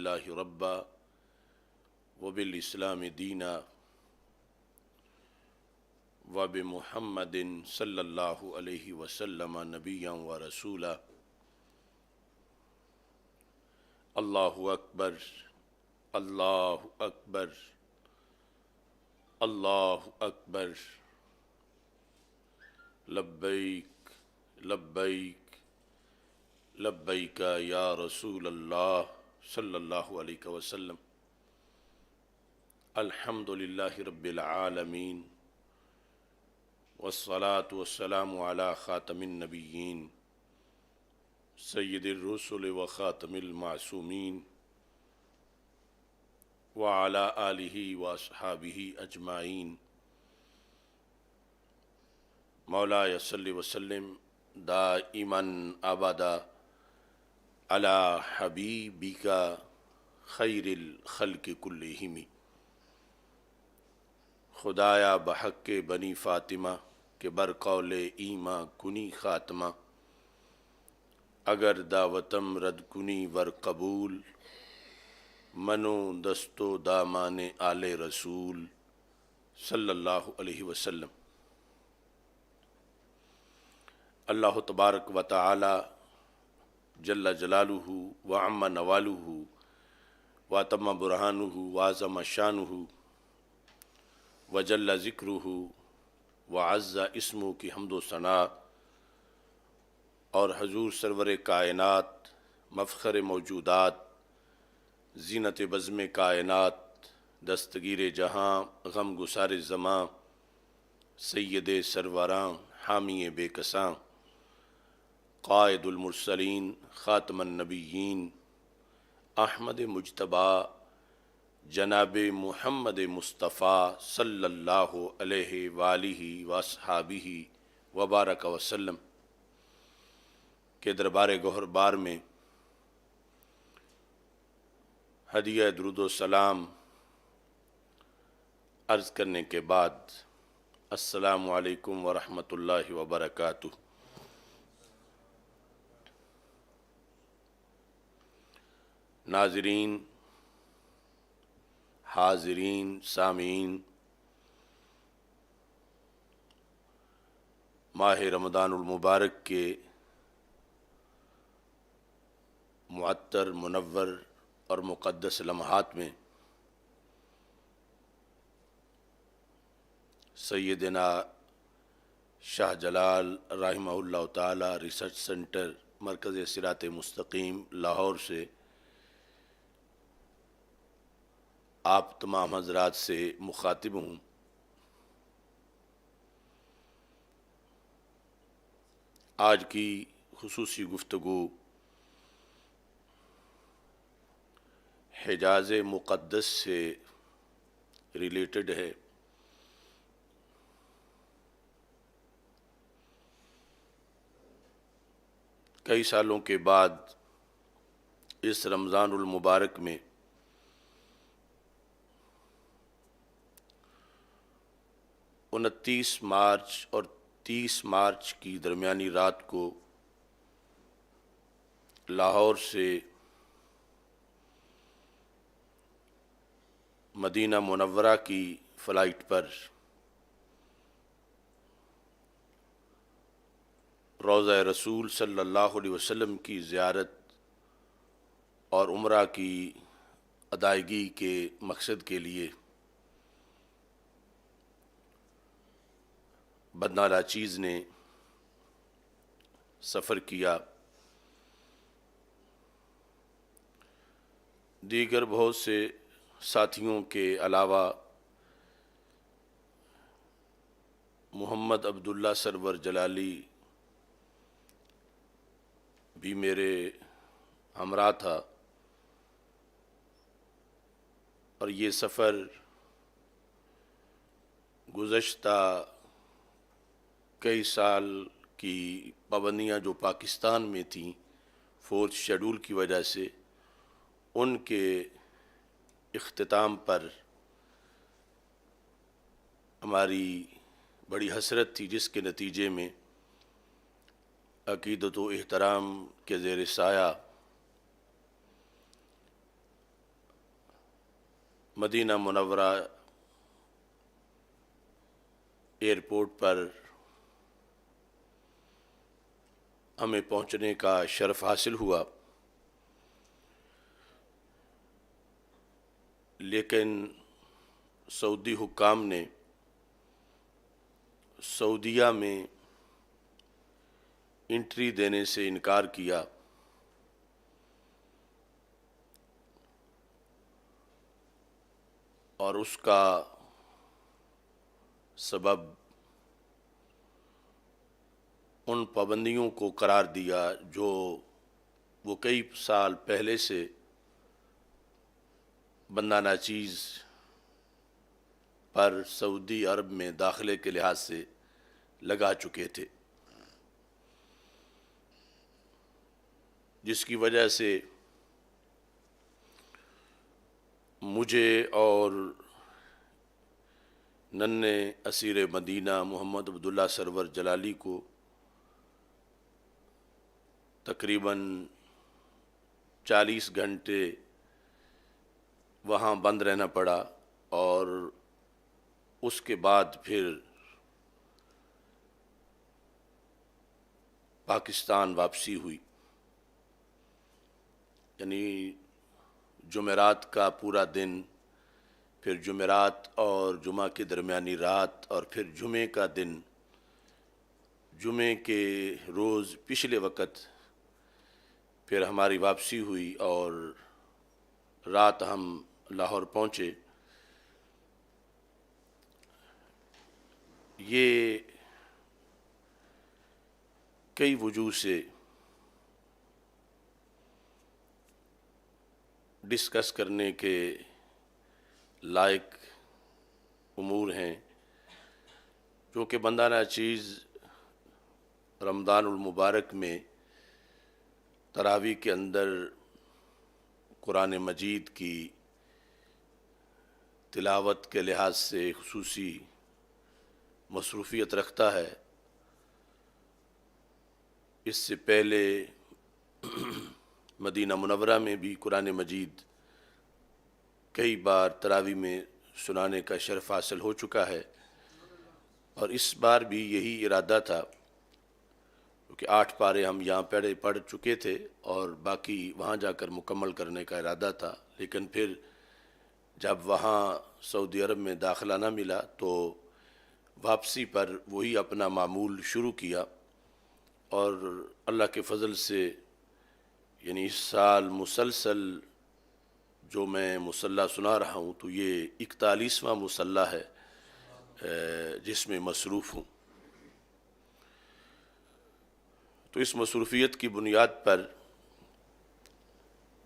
باللہ ربا وبالاسلام دینا وبمحمد صلی اللہ علیہ وسلم نبیا و رسولا۔ اللہ اکبر، اللہ اکبر، اللہ اکبر، لبیک لبیک لبیک یا رسول اللہ صلی اللہ علیہ وسلم۔ الحمد للہ رب العالمین والصلاة والسلام علی خاتم النبیین سید الرسل و خاتم المعصومین وعلی آلہ واصحابہ اجمعین۔ مولاي صل وسلم دائما ابدا علی حبیبک خیر الخلق کلہم۔ خدایا بحق بنی فاطمہ کہ برقول ایماں کنی خاتمہ، اگر دعوتم رد کنی ور قبول، منو دستو دامان آل رسول صلی اللہ علیہ وسلم۔ اللہ تبارک و تعالی جل جلالہ وعم نوالہ واتم برہانہ وعظم شانہ وجل ذکرہ وعز اسمہ کی حمد و ثناء، اور حضور سرور کائنات، مفخر موجودات، زینت بزم کائنات، دستگیر جہاں، غم گسار زماں، سید سروراں، حامی بے کساں، قائد المرسلین، خاتم النبیین، احمد مجتبیٰ جناب محمد مصطفیٰ صلی اللہ علیہ وآلہ واصحابہ وبارک وسلم کے دربار گوہر بار میں ہدیہ درود و سلام عرض کرنے کے بعد السلام علیکم ورحمۃ اللہ وبرکاتہ۔ ناظرین، حاضرین، سامعین، ماہ رمضان المبارک کے معطر، منور اور مقدس لمحات میں سیدنا شاہ جلال رحمہ اللہ تعالی ریسرچ سینٹر مرکز صراط مستقیم لاہور سے آپ تمام حضرات سے مخاطب ہوں۔ آج کی خصوصی گفتگو حجاز مقدس سے ریلیٹڈ ہے۔ کئی سالوں کے بعد اس رمضان المبارک میں 29 مارچ اور 30 مارچ کی درمیانی رات کو لاہور سے مدینہ منورہ کی فلائٹ پر روضہ رسول صلی اللہ علیہ وسلم کی زیارت اور عمرہ کی ادائیگی کے مقصد کے لیے بدنالہ چیز نے سفر کیا۔ دیگر بہت سے ساتھیوں کے علاوہ محمد عبداللہ سرور جلالی بھی میرے ہمراہ تھا، اور یہ سفر گزشتہ کئی سال کی پابندیاں جو پاکستان میں تھیں فورتھ شیڈول کی وجہ سے، ان کے اختتام پر ہماری بڑی حسرت تھی، جس کے نتیجے میں عقیدت و احترام کے زیر سایہ مدینہ منورہ ایئرپورٹ پر ہمیں پہنچنے کا شرف حاصل ہوا، لیکن سعودی حکام نے سعودیہ میں انٹری دینے سے انکار کیا، اور اس کا سبب ان پابندیوں کو قرار دیا جو وہ کئی سال پہلے سے بندہ ناچیز پر سعودی عرب میں داخلے کے لحاظ سے لگا چکے تھے، جس کی وجہ سے مجھے اور ننھے اسیر مدینہ محمد عبداللہ سرور جلالی کو تقریباً 40 گھنٹے وہاں بند رہنا پڑا، اور اس کے بعد پھر پاکستان واپسی ہوئی، یعنی جمعرات کا پورا دن، پھر جمعرات اور جمعہ کے درمیانی رات، اور پھر جمعے کا دن، جمعے کے روز پچھلے وقت پھر ہماری واپسی ہوئی، اور رات ہم لاہور پہنچے۔ یہ کئی وجوہ سے ڈسکس کرنے کے لائق امور ہیں، کیونکہ بندہ ناچیز رمضان المبارک میں تراویح کے اندر قرآن مجید کی تلاوت کے لحاظ سے خصوصی مصروفیت رکھتا ہے۔ اس سے پہلے مدینہ منورہ میں بھی قرآن مجید کئی بار تراویح میں سنانے کا شرف حاصل ہو چکا ہے، اور اس بار بھی یہی ارادہ تھا، کیونکہ 8 پارے ہم یہاں پڑھ چکے تھے اور باقی وہاں جا کر مکمل کرنے کا ارادہ تھا، لیکن پھر جب وہاں سعودی عرب میں داخلہ نہ ملا تو واپسی پر وہی اپنا معمول شروع کیا، اور اللہ کے فضل سے یعنی اس سال مسلسل جو میں مصلی سنا رہا ہوں تو یہ 41واں مصلی ہے جس میں مصروف ہوں۔ تو اس مصروفیت کی بنیاد پر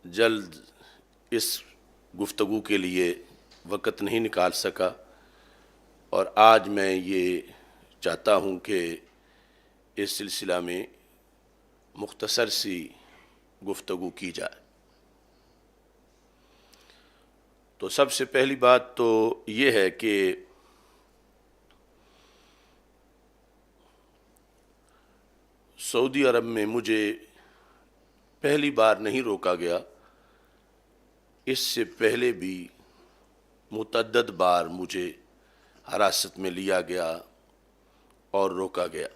جلد اس گفتگو کے لیے وقت نہیں نکال سکا، اور آج میں یہ چاہتا ہوں کہ اس سلسلہ میں مختصر سی گفتگو کی جائے۔ تو سب سے پہلی بات تو یہ ہے کہ سعودی عرب میں مجھے پہلی بار نہیں روکا گیا، اس سے پہلے بھی متعدد بار مجھے حراست میں لیا گیا اور روکا گیا۔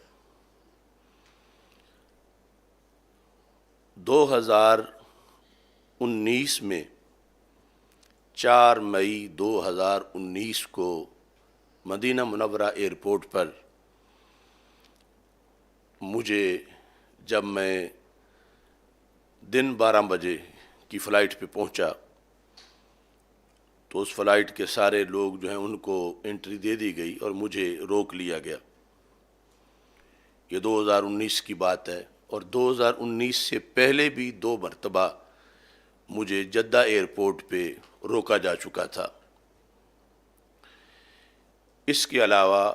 2019 میں 4 مئی 2019 کو مدینہ منورہ ایئرپورٹ پر مجھے، جب میں دن 12 بجے کی فلائٹ پہ پہنچا تو اس فلائٹ کے سارے لوگ جو ہیں ان کو انٹری دے دی گئی اور مجھے روک لیا گیا۔ یہ 2019 کی بات ہے، اور 2019 سے پہلے بھی 2 مرتبہ مجھے جدہ ایئرپورٹ پہ روکا جا چکا تھا۔ اس کے علاوہ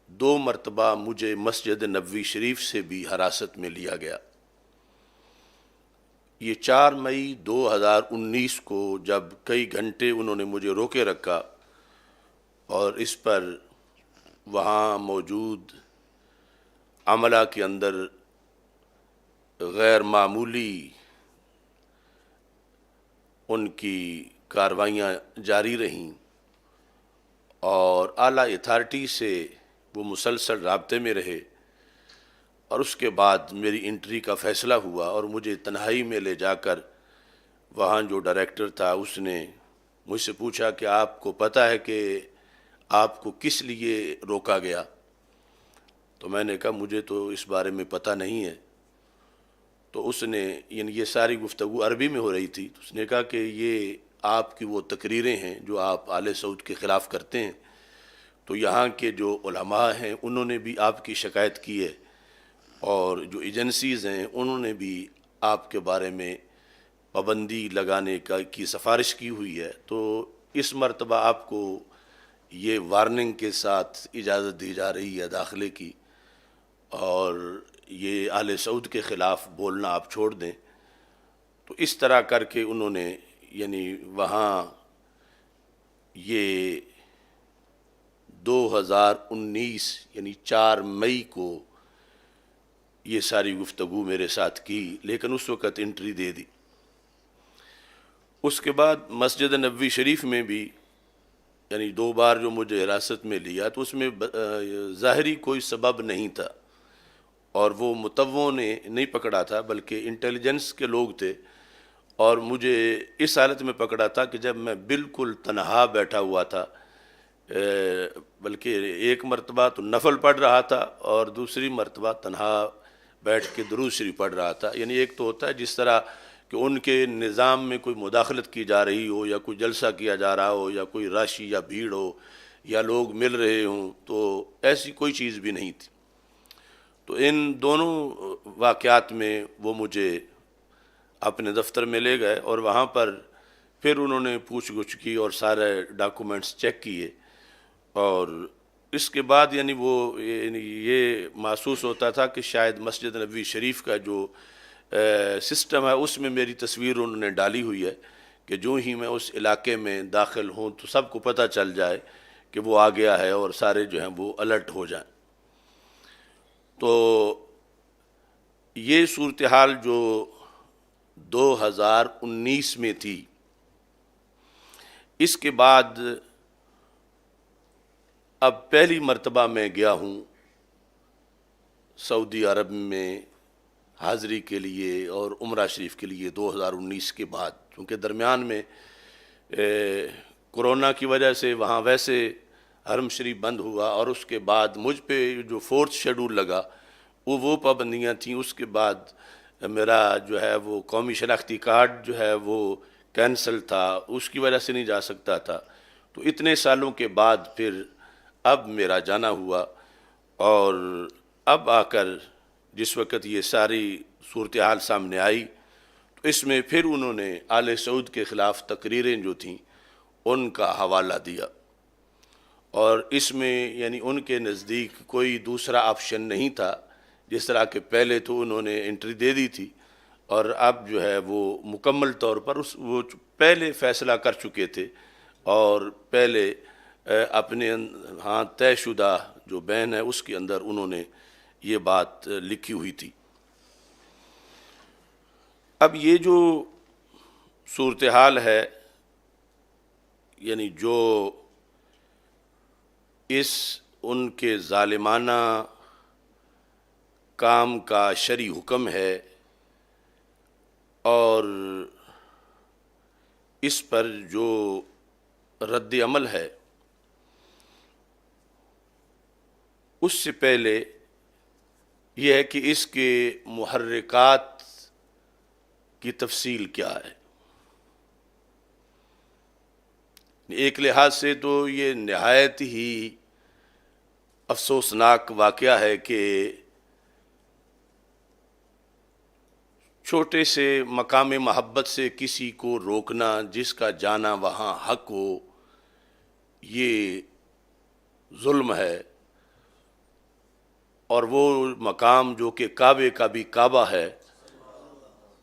2 مرتبہ مجھے مسجد نبوی شریف سے بھی حراست میں لیا گیا۔ یہ 4 مئی 2019 کو جب کئی گھنٹے انہوں نے مجھے روکے رکھا، اور اس پر وہاں موجود عملہ کے اندر غیر معمولی ان کی کارروائیاں جاری رہیں اور اعلیٰ اتھارٹی سے وہ مسلسل رابطے میں رہے، اور اس کے بعد میری انٹری کا فیصلہ ہوا اور مجھے تنہائی میں لے جا کر وہاں جو ڈائریکٹر تھا اس نے مجھ سے پوچھا کہ آپ کو پتہ ہے کہ آپ کو کس لیے روکا گیا؟ تو میں نے کہا مجھے تو اس بارے میں پتہ نہیں ہے۔ تو اس نے، یعنی یہ ساری گفتگو عربی میں ہو رہی تھی، تو اس نے کہا کہ یہ آپ کی وہ تقریریں ہیں جو آپ آل سعود کے خلاف کرتے ہیں، تو یہاں کے جو علماء ہیں انہوں نے بھی آپ کی شکایت کی ہے، اور جو ایجنسیز ہیں انہوں نے بھی آپ کے بارے میں پابندی لگانے کی سفارش کی ہوئی ہے، تو اس مرتبہ آپ کو یہ وارننگ کے ساتھ اجازت دی جا رہی ہے داخلے کی، اور یہ آل سعود کے خلاف بولنا آپ چھوڑ دیں۔ تو اس طرح کر کے انہوں نے، یعنی وہاں یہ 2019 یعنی 4 مئی کو یہ ساری گفتگو میرے ساتھ کی، لیکن اس وقت انٹری دے دی۔ اس کے بعد مسجد نبوی شریف میں بھی، یعنی 2 بار جو مجھے حراست میں لیا، تو اس میں ظاہری کوئی سبب نہیں تھا، اور وہ متووں نے نہیں پکڑا تھا بلکہ انٹیلیجنس کے لوگ تھے، اور مجھے اس حالت میں پکڑا تھا کہ جب میں بالکل تنہا بیٹھا ہوا تھا، بلکہ ایک مرتبہ تو نفل پڑھ رہا تھا اور دوسری مرتبہ تنہا بیٹھ کے درود شریف پڑھ رہا تھا۔ یعنی ایک تو ہوتا ہے جس طرح کہ ان کے نظام میں کوئی مداخلت کی جا رہی ہو، یا کوئی جلسہ کیا جا رہا ہو، یا کوئی رش یا بھیڑ ہو، یا لوگ مل رہے ہوں، تو ایسی کوئی چیز بھی نہیں تھی۔ تو ان دونوں واقعات میں وہ مجھے اپنے دفتر میں لے گئے، اور وہاں پر پھر انہوں نے پوچھ گچھ کی اور سارے ڈاکومنٹس چیک کیے، اور اس کے بعد یعنی یہ محسوس ہوتا تھا کہ شاید مسجد نبوی شریف کا جو سسٹم ہے اس میں میری تصویر انہوں نے ڈالی ہوئی ہے کہ جو ہی میں اس علاقے میں داخل ہوں تو سب کو پتہ چل جائے کہ وہ آ گیا ہے، اور سارے جو ہیں وہ الرٹ ہو جائیں۔ تو یہ صورتحال جو 2019 میں تھی، اس کے بعد اب پہلی مرتبہ میں گیا ہوں سعودی عرب میں حاضری کے لیے اور عمرہ شریف کے لیے 2019 کے بعد، کیونکہ درمیان میں کرونا کی وجہ سے وہاں ویسے حرم شریف بند ہوا، اور اس کے بعد مجھ پہ جو 4تھ شیڈول لگا وہ پابندیاں تھیں۔ اس کے بعد میرا جو ہے وہ قومی شناختی کارڈ جو ہے وہ کینسل تھا، اس کی وجہ سے نہیں جا سکتا تھا۔ تو اتنے سالوں کے بعد پھر اب میرا جانا ہوا، اور اب آ کر جس وقت یہ ساری صورتحال سامنے آئی، تو اس میں پھر انہوں نے آل سعود کے خلاف تقریریں جو تھیں ان کا حوالہ دیا، اور اس میں یعنی ان کے نزدیک کوئی دوسرا آپشن نہیں تھا۔ جس طرح کہ پہلے تو انہوں نے انٹری دے دی تھی، اور اب جو ہے وہ مکمل طور پر وہ پہلے فیصلہ کر چکے تھے، اور پہلے اپنے ہاں طے شدہ جو بین ہے اس کے اندر انہوں نے یہ بات لکھی ہوئی تھی۔ اب یہ جو صورتحال ہے، یعنی جو ان کے ظالمانہ کام کا شرعی حکم ہے، اور اس پر جو رد عمل ہے، اس سے پہلے یہ ہے کہ اس کے محرکات کی تفصیل کیا ہے۔ ایک لحاظ سے تو یہ نہایت ہی افسوسناک واقعہ ہے کہ چھوٹے سے مقام محبت سے کسی کو روکنا، جس کا جانا وہاں حق ہو، یہ ظلم ہے، اور وہ مقام جو کہ کعبے کا بھی کعبہ ہے،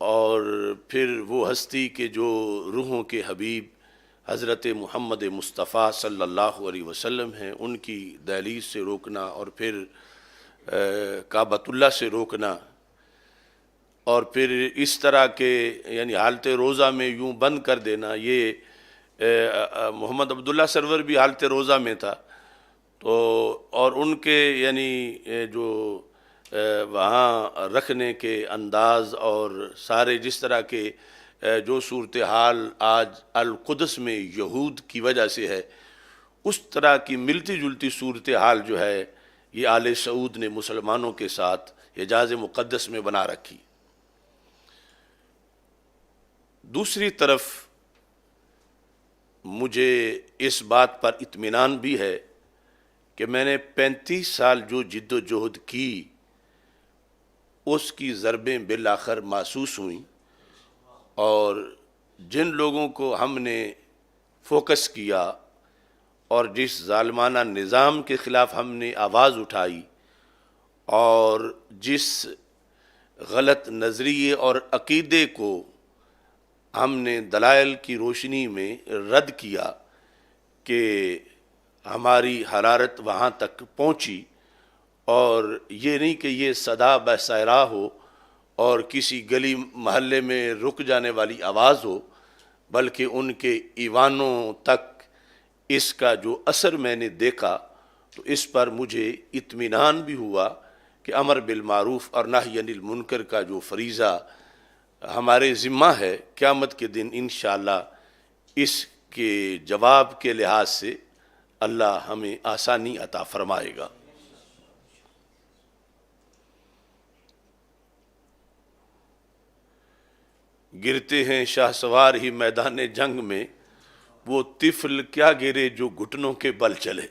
اور پھر وہ ہستی کے جو روحوں کے حبیب حضرت محمد مصطفیٰ صلی اللہ علیہ وسلم ہیں، ان کی دہلیز سے روکنا، اور پھر کعبۃ اللہ سے روکنا، اور پھر اس طرح کے یعنی حالت روزہ میں یوں بند کر دینا، یہ محمد عبداللہ سرور بھی حالت روزہ میں تھا، تو اور ان کے یعنی جو وہاں رکھنے کے انداز اور سارے جس طرح کے جو صورتحال آج القدس میں یہود کی وجہ سے ہے، اس طرح کی ملتی جلتی صورتحال جو ہے یہ آل سعود نے مسلمانوں کے ساتھ حجاز مقدس میں بنا رکھی۔ دوسری طرف مجھے اس بات پر اطمینان بھی ہے کہ میں نے 35 سال جو جد و جہد کی، اس کی ضربیں بالآخر محسوس ہوئیں، اور جن لوگوں کو ہم نے فوکس کیا اور جس ظالمانہ نظام کے خلاف ہم نے آواز اٹھائی اور جس غلط نظریے اور عقیدے کو ہم نے دلائل کی روشنی میں رد کیا کہ ہماری حرارت وہاں تک پہنچی، اور یہ نہیں کہ یہ صدا بسائرہ ہو اور کسی گلی محلے میں رک جانے والی آواز ہو، بلکہ ان کے ایوانوں تک اس کا جو اثر میں نے دیکھا، تو اس پر مجھے اطمینان بھی ہوا کہ امر بالمعروف اور نہی عن المنکر کا جو فریضہ ہمارے ذمہ ہے، قیامت کے دن انشاءاللہ اس کے جواب کے لحاظ سے اللہ ہمیں آسانی عطا فرمائے گا۔ گرتے ہیں شاہ سوار ہی میدان جنگ میں، وہ طفل کیا گرے جو گھٹنوں کے بل چلے۔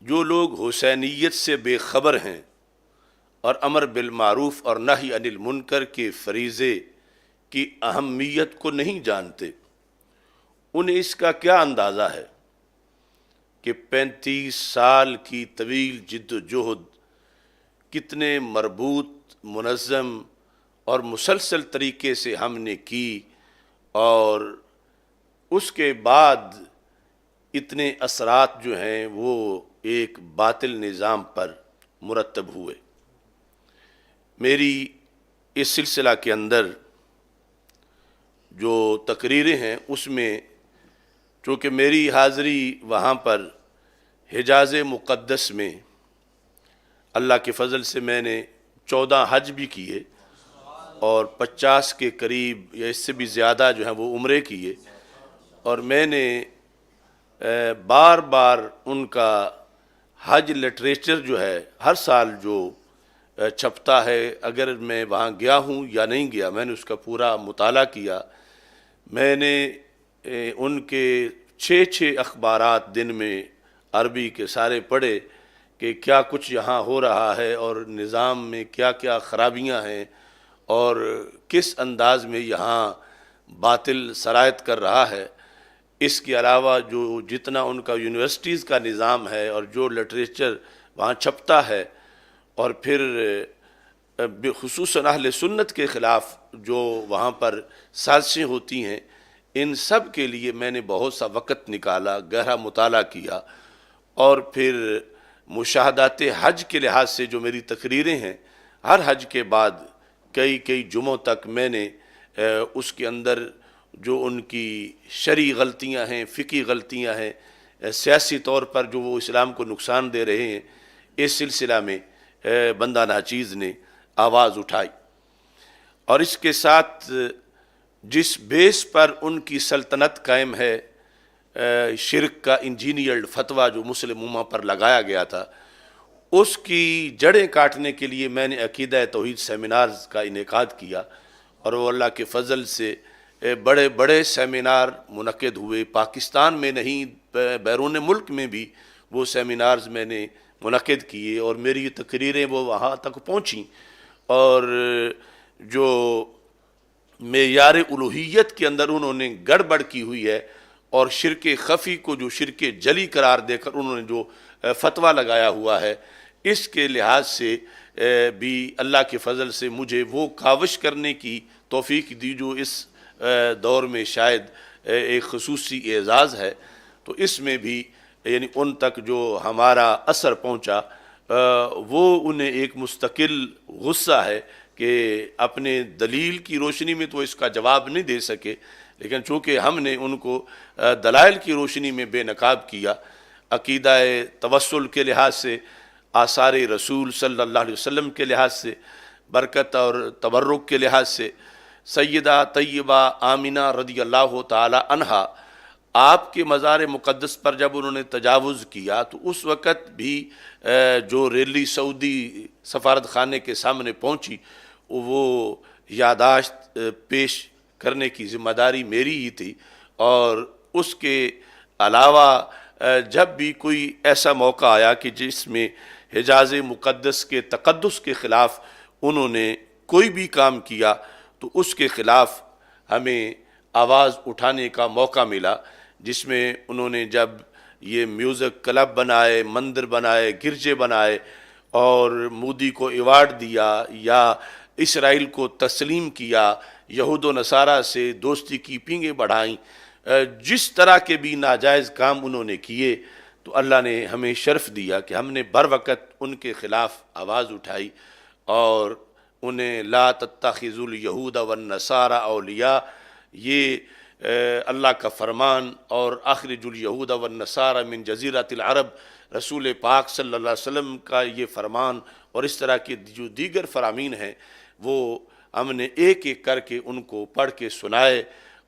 جو لوگ حسینیت سے بے خبر ہیں اور امر بالمعروف اور نہی عن المنکر کے فریضے کی اہمیت کو نہیں جانتے، انہیں اس کا کیا اندازہ ہے کہ 35 سال کی طویل جد و جہد کتنے مربوط، منظم اور مسلسل طریقے سے ہم نے کی، اور اس کے بعد اتنے اثرات جو ہیں وہ ایک باطل نظام پر مرتب ہوئے۔ میری اس سلسلہ کے اندر جو تقریریں ہیں اس میں چونکہ میری حاضری وہاں پر حجاز مقدس میں اللہ کے فضل سے میں نے 14 حج بھی کیے اور 50 کے قریب یا اس سے بھی زیادہ جو ہیں وہ عمرے کیے، اور میں نے بار بار ان کا حج لٹریچر جو ہے ہر سال جو چھپتا ہے، اگر میں وہاں گیا ہوں یا نہیں گیا، میں نے اس کا پورا مطالعہ کیا۔ میں نے ان کے 6 اخبارات دن میں عربی کے سارے پڑھے کہ کیا کچھ یہاں ہو رہا ہے اور نظام میں کیا کیا خرابیاں ہیں اور کس انداز میں یہاں باطل سرایت کر رہا ہے۔ اس کے علاوہ جو جتنا ان کا یونیورسٹیز کا نظام ہے اور جو لٹریچر وہاں چھپتا ہے، اور پھر خصوصاً اہل سنت کے خلاف جو وہاں پر سازشیں ہوتی ہیں، ان سب کے لیے میں نے بہت سا وقت نکالا، گہرا مطالعہ کیا، اور پھر مشاہدات حج کے لحاظ سے جو میری تقریریں ہیں، ہر حج کے بعد کئی جمعوں تک میں نے اس کے اندر جو ان کی شرعی غلطیاں ہیں، فقہی غلطیاں ہیں، سیاسی طور پر جو وہ اسلام کو نقصان دے رہے ہیں، اس سلسلہ میں بندہ ناچیز نے آواز اٹھائی۔ اور اس کے ساتھ جس بیس پر ان کی سلطنت قائم ہے، شرک کا انجینئرڈ فتویٰ جو مسلم امہ پر لگایا گیا تھا، اس کی جڑیں کاٹنے کے لیے میں نے عقیدہ توحید سیمینارز کا انعقاد کیا، اور وہ اللہ کے فضل سے بڑے بڑے سیمینار منعقد ہوئے، پاکستان میں نہیں بیرون ملک میں بھی وہ سیمینارز میں نے منعقد کیے، اور میری تقریریں وہ وہاں تک پہنچیں، اور جو معیار الوہیت کے اندر انہوں نے گڑبڑ کی ہوئی ہے اور شرک خفی کو جو شرک جلی قرار دے کر انہوں نے جو فتویٰ لگایا ہوا ہے، اس کے لحاظ سے بھی اللہ کے فضل سے مجھے وہ کاوش کرنے کی توفیق دی جو اس دور میں شاید ایک خصوصی اعزاز ہے۔ تو اس میں بھی یعنی ان تک جو ہمارا اثر پہنچا وہ انہیں ایک مستقل غصہ ہے کہ اپنے دلیل کی روشنی میں تو اس کا جواب نہیں دے سکے، لیکن چونکہ ہم نے ان کو دلائل کی روشنی میں بے نقاب کیا، عقیدہ توسل کے لحاظ سے، آثار رسول صلی اللہ علیہ وسلم کے لحاظ سے، برکت اور تبرک کے لحاظ سے، سیدہ طیبہ آمنہ رضی اللہ تعالی عنہا آپ کے مزار مقدس پر جب انہوں نے تجاوز کیا تو اس وقت بھی جو ریلی سعودی سفارت خانے کے سامنے پہنچی وہ یادداشت پیش کرنے کی ذمہ داری میری ہی تھی، اور اس کے علاوہ جب بھی کوئی ایسا موقع آیا کہ جس میں حجاز مقدس کے تقدس کے خلاف انہوں نے کوئی بھی کام کیا تو اس کے خلاف ہمیں آواز اٹھانے کا موقع ملا، جس میں انہوں نے جب یہ میوزک کلب بنائے، مندر بنائے، گرجے بنائے اور مودی کو ایوارڈ دیا یا اسرائیل کو تسلیم کیا، یہود و نصارہ سے دوستی کی پینگیں بڑھائیں، جس طرح کے بھی ناجائز کام انہوں نے کیے، تو اللہ نے ہمیں شرف دیا کہ ہم نے بر وقت ان کے خلاف آواز اٹھائی اور انہیں لا تتخذوا الیہود والنصارى اولیاء، یہ اللہ کا فرمان، اور اخرج الیہود والنصارى من جزیرۃ العرب، رسول پاک صلی اللہ علیہ وسلم کا یہ فرمان، اور اس طرح کے جو دیگر فرامین ہیں وہ ہم نے ایک ایک کر کے ان کو پڑھ کے سنائے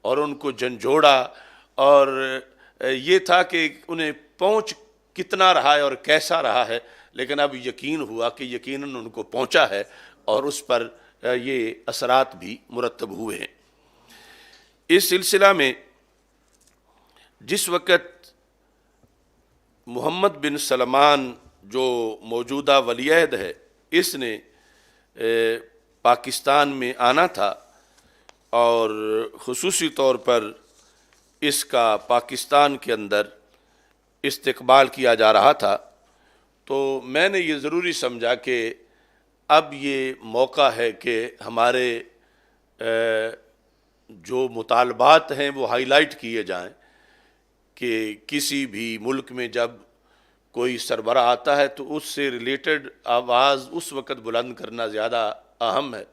اور ان کو جھنجھوڑا، اور یہ تھا کہ انہیں پہنچ کتنا رہا ہے اور کیسا رہا ہے، لیکن اب یقین ہوا کہ یقیناً ان کو پہنچا ہے اور اس پر یہ اثرات بھی مرتب ہوئے ہیں۔ اس سلسلہ میں جس وقت محمد بن سلمان جو موجودہ ولی عہد ہے، اس نے پاکستان میں آنا تھا اور خصوصی طور پر اس کا پاکستان کے اندر استقبال کیا جا رہا تھا، تو میں نے یہ ضروری سمجھا کہ اب یہ موقع ہے کہ ہمارے جو مطالبات ہیں وہ ہائی لائٹ کیے جائیں، کہ کسی بھی ملک میں جب کوئی سربراہ آتا ہے تو اس سے ریلیٹڈ آواز اس وقت بلند کرنا زیادہ اہم ہے۔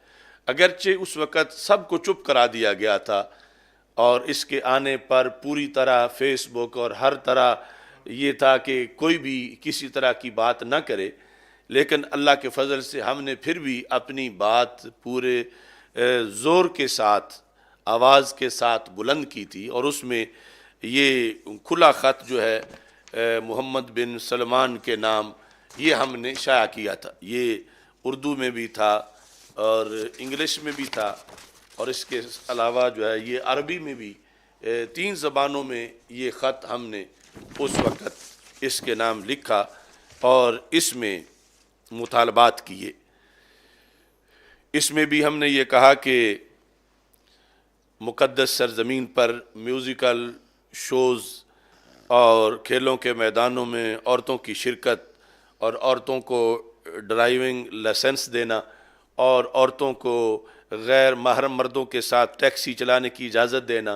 اگرچہ اس وقت سب کو چپ کرا دیا گیا تھا اور اس کے آنے پر پوری طرح فیس بک اور ہر طرح یہ تھا کہ کوئی بھی کسی طرح کی بات نہ کرے، لیکن اللہ کے فضل سے ہم نے پھر بھی اپنی بات پورے زور کے ساتھ، آواز کے ساتھ بلند کی تھی، اور اس میں یہ کھلا خط جو ہے محمد بن سلمان کے نام یہ ہم نے شائع کیا تھا۔ یہ اردو میں بھی تھا اور انگلش میں بھی تھا، اور اس کے علاوہ جو ہے یہ عربی میں بھی، 3 زبانوں میں یہ خط ہم نے اس وقت اس کے نام لکھا اور اس میں مطالبات کیے۔ اس میں بھی ہم نے یہ کہا کہ مقدس سرزمین پر میوزیکل شوز اور کھیلوں کے میدانوں میں عورتوں کی شرکت اور عورتوں کو ڈرائیونگ لائسنس دینا اور عورتوں کو غیر محرم مردوں کے ساتھ ٹیکسی چلانے کی اجازت دینا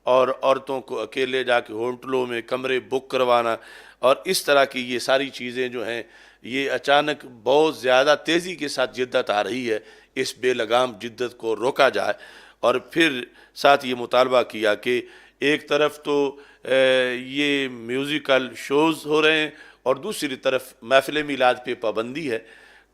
اور عورتوں کو اکیلے جا کے ہوٹلوں میں کمرے بک کروانا، اور اس طرح کی یہ ساری چیزیں جو ہیں یہ اچانک بہت زیادہ تیزی کے ساتھ جدت آ رہی ہے، اس بے لگام جدت کو روکا جائے۔ اور پھر ساتھ یہ مطالبہ کیا کہ ایک طرف تو یہ میوزیکل شوز ہو رہے ہیں اور دوسری طرف محفل میلاد پہ پابندی ہے،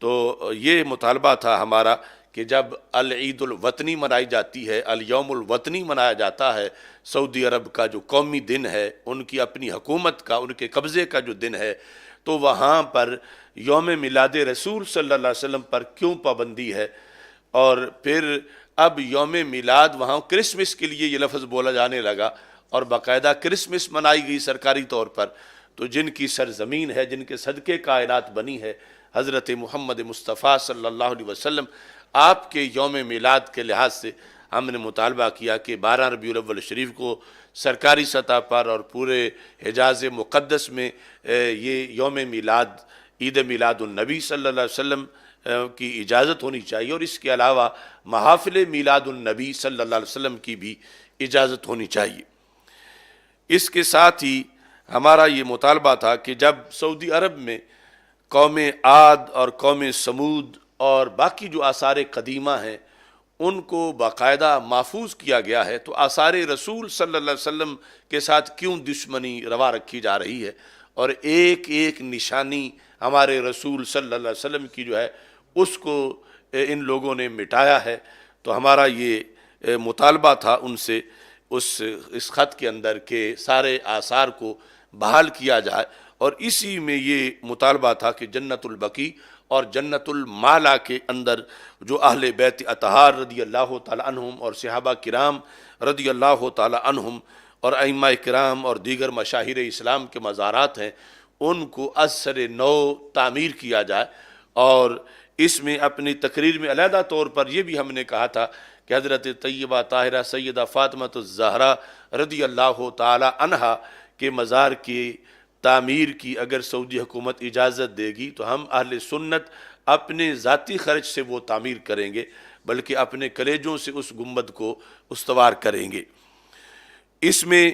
تو یہ مطالبہ تھا ہمارا کہ جب العید الوطنی منائی جاتی ہے، الیوم الوطنی منایا جاتا ہے، سعودی عرب کا جو قومی دن ہے، ان کی اپنی حکومت کا، ان کے قبضے کا جو دن ہے، تو وہاں پر یوم میلاد رسول صلی اللہ علیہ وسلم پر کیوں پابندی ہے؟ اور پھر اب یوم میلاد وہاں کرسمس کے لیے یہ لفظ بولا جانے لگا اور باقاعدہ کرسمس منائی گئی سرکاری طور پر، تو جن کی سرزمین ہے، جن کے صدقے کائنات بنی ہے، حضرت محمد مصطفیٰ صلی اللہ علیہ وسلم، آپ کے یوم میلاد کے لحاظ سے ہم نے مطالبہ کیا کہ 12 ربیع الاول شریف کو سرکاری سطح پر اور پورے حجاز مقدس میں یہ یوم میلاد، عید میلاد النبی صلی اللہ علیہ وسلم کی اجازت ہونی چاہیے، اور اس کے علاوہ محافل میلاد النبی صلی اللہ علیہ وسلم کی بھی اجازت ہونی چاہیے۔ اس کے ساتھ ہی ہمارا یہ مطالبہ تھا کہ جب سعودی عرب میں قوم عاد اور قوم سمود اور باقی جو آثار قدیمہ ہیں ان کو باقاعدہ محفوظ کیا گیا ہے، تو آثار رسول صلی اللہ علیہ وسلم کے ساتھ کیوں دشمنی روا رکھی جا رہی ہے، اور ایک ایک نشانی ہمارے رسول صلی اللہ علیہ وسلم کی جو ہے اس کو ان لوگوں نے مٹایا ہے۔ تو ہمارا یہ مطالبہ تھا ان سے اس خط کے اندر کہ سارے آثار کو بحال کیا جائے، اور اسی میں یہ مطالبہ تھا کہ جنت البقیع اور جنت المالا کے اندر جو اہل بیت اطہار رضی اللہ تعالی عنہم اور صحابہ کرام رضی اللہ تعالی عنہم اور ائمہ کرام اور دیگر مشاہیر اسلام کے مزارات ہیں، ان کو از سر نو تعمیر کیا جائے۔ اور اس میں اپنی تقریر میں علیحدہ طور پر یہ بھی ہم نے کہا تھا کہ حضرت طیبہ طاہرہ سیدہ فاطمہ الزہرا رضی اللہ تعالی عنہا کے مزار کی تعمیر کی اگر سعودی حکومت اجازت دے گی تو ہم اہل سنت اپنے ذاتی خرچ سے وہ تعمیر کریں گے، بلکہ اپنے کلیجوں سے اس گنبد کو استوار کریں گے۔ اس میں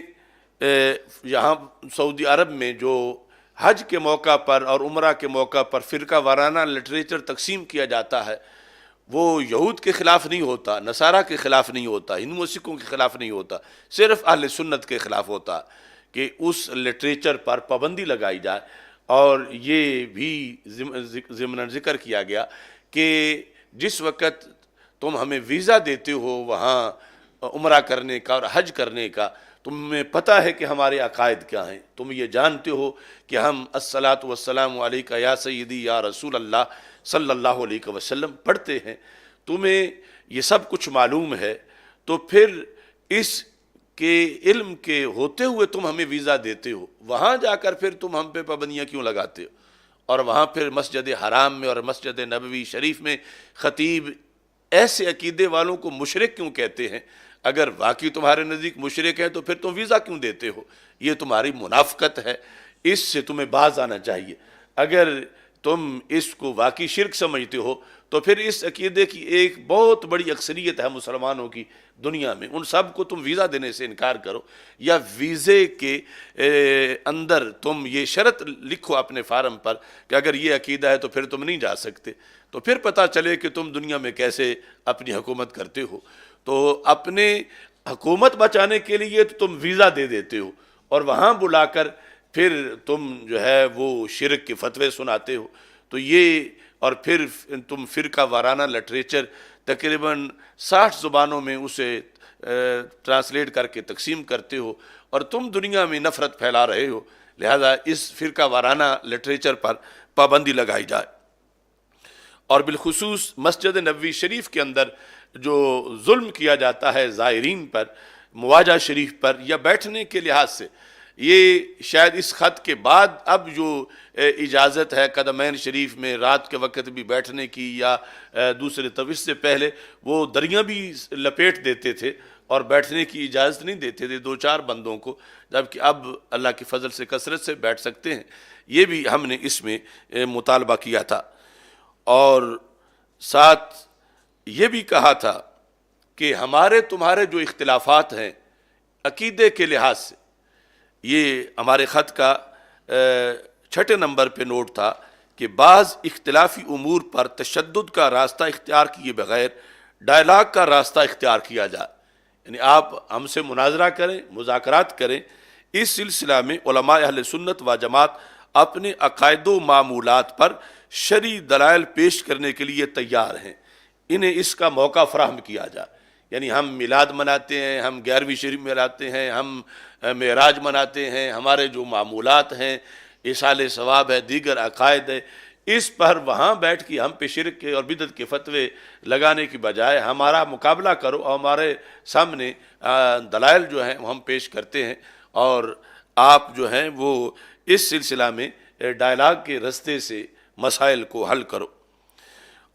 یہاں سعودی عرب میں جو حج کے موقع پر اور عمرہ کے موقع پر فرقہ وارانہ لٹریچر تقسیم کیا جاتا ہے، وہ یہود کے خلاف نہیں ہوتا، نصارہ کے خلاف نہیں ہوتا، ہندو سکھوں کے خلاف نہیں ہوتا، صرف اہل سنت کے خلاف ہوتا کہ اس لٹریچر پر پابندی لگائی جائے۔ اور یہ بھی ضمن ذکر کیا گیا کہ جس وقت تم ہمیں ویزا دیتے ہو وہاں عمرہ کرنے کا اور حج کرنے کا، تمہیں پتہ ہے کہ ہمارے عقائد کیا ہیں، تم یہ جانتے ہو کہ ہم الصلاۃ والسلام علیکہ یا سیدی یا رسول اللہ صلی اللہ علیہ وسلم پڑھتے ہیں، تمہیں یہ سب کچھ معلوم ہے، تو پھر اس کے علم کے ہوتے ہوئے تم ہمیں ویزا دیتے ہو، وہاں جا کر پھر تم ہم پہ پابندیاں کیوں لگاتے ہو؟ اور وہاں پھر مسجد حرام میں اور مسجد نبوی شریف میں خطیب ایسے عقیدے والوں کو مشرک کیوں کہتے ہیں؟ اگر واقعی تمہارے نزدیک مشرک ہے تو پھر تم ویزا کیوں دیتے ہو؟ یہ تمہاری منافقت ہے، اس سے تمہیں باز آنا چاہیے۔ اگر تم اس کو واقعی شرک سمجھتے ہو تو پھر اس عقیدے کی ایک بہت بڑی اکثریت ہے مسلمانوں کی دنیا میں، ان سب کو تم ویزا دینے سے انکار کرو، یا ویزے کے اندر تم یہ شرط لکھو اپنے فارم پر کہ اگر یہ عقیدہ ہے تو پھر تم نہیں جا سکتے، تو پھر پتہ چلے کہ تم دنیا میں کیسے اپنی حکومت کرتے ہو۔ تو اپنے حکومت بچانے کے لیے تو تم ویزا دے دیتے ہو، اور وہاں بلا کر پھر تم جو ہے وہ شرک کے فتوے سناتے ہو۔ تو یہ اور پھر تم فرقہ وارانہ لٹریچر تقریباً 60 زبانوں میں اسے ٹرانسلیٹ کر کے تقسیم کرتے ہو، اور تم دنیا میں نفرت پھیلا رہے ہو، لہذا اس فرقہ وارانہ لٹریچر پر پابندی لگائی جائے۔ اور بالخصوص مسجد نبوی شریف کے اندر جو ظلم کیا جاتا ہے زائرین پر، مواجہ شریف پر یا بیٹھنے کے لحاظ سے، یہ شاید اس خط کے بعد اب جو اجازت ہے قدمین شریف میں رات کے وقت بھی بیٹھنے کی یا دوسرے طرف، اس سے پہلے وہ دریاں بھی لپیٹ دیتے تھے اور بیٹھنے کی اجازت نہیں دیتے تھے 2-4 بندوں کو، جبکہ اب اللہ کے فضل سے کثرت سے بیٹھ سکتے ہیں۔ یہ بھی ہم نے اس میں مطالبہ کیا تھا، اور ساتھ یہ بھی کہا تھا کہ ہمارے تمہارے جو اختلافات ہیں عقیدے کے لحاظ سے، یہ ہمارے خط کا 6 نمبر پہ نوٹ تھا کہ بعض اختلافی امور پر تشدد کا راستہ اختیار کیے بغیر ڈائلاگ کا راستہ اختیار کیا جائے، یعنی آپ ہم سے مناظرہ کریں، مذاکرات کریں۔ اس سلسلہ میں علماء اہل سنت و جماعت اپنے عقائد و معمولات پر شرعی دلائل پیش کرنے کے لیے تیار ہیں، انہیں اس کا موقع فراہم کیا جائے۔ یعنی ہم میلاد مناتے ہیں، ہم 11ویں شریف مناتے ہیں، ہم معراج مناتے ہیں، ہمارے جو معمولات ہیں، ایصال ثواب ہے، دیگر عقائد ہے، اس پر وہاں بیٹھ کے ہم پہ شرک کے اور بدعت کے فتوے لگانے کی بجائے ہمارا مقابلہ کرو، اور ہمارے سامنے دلائل جو ہیں وہ ہم پیش کرتے ہیں، اور آپ جو ہیں وہ اس سلسلہ میں ڈائلاگ کے رستے سے مسائل کو حل کرو۔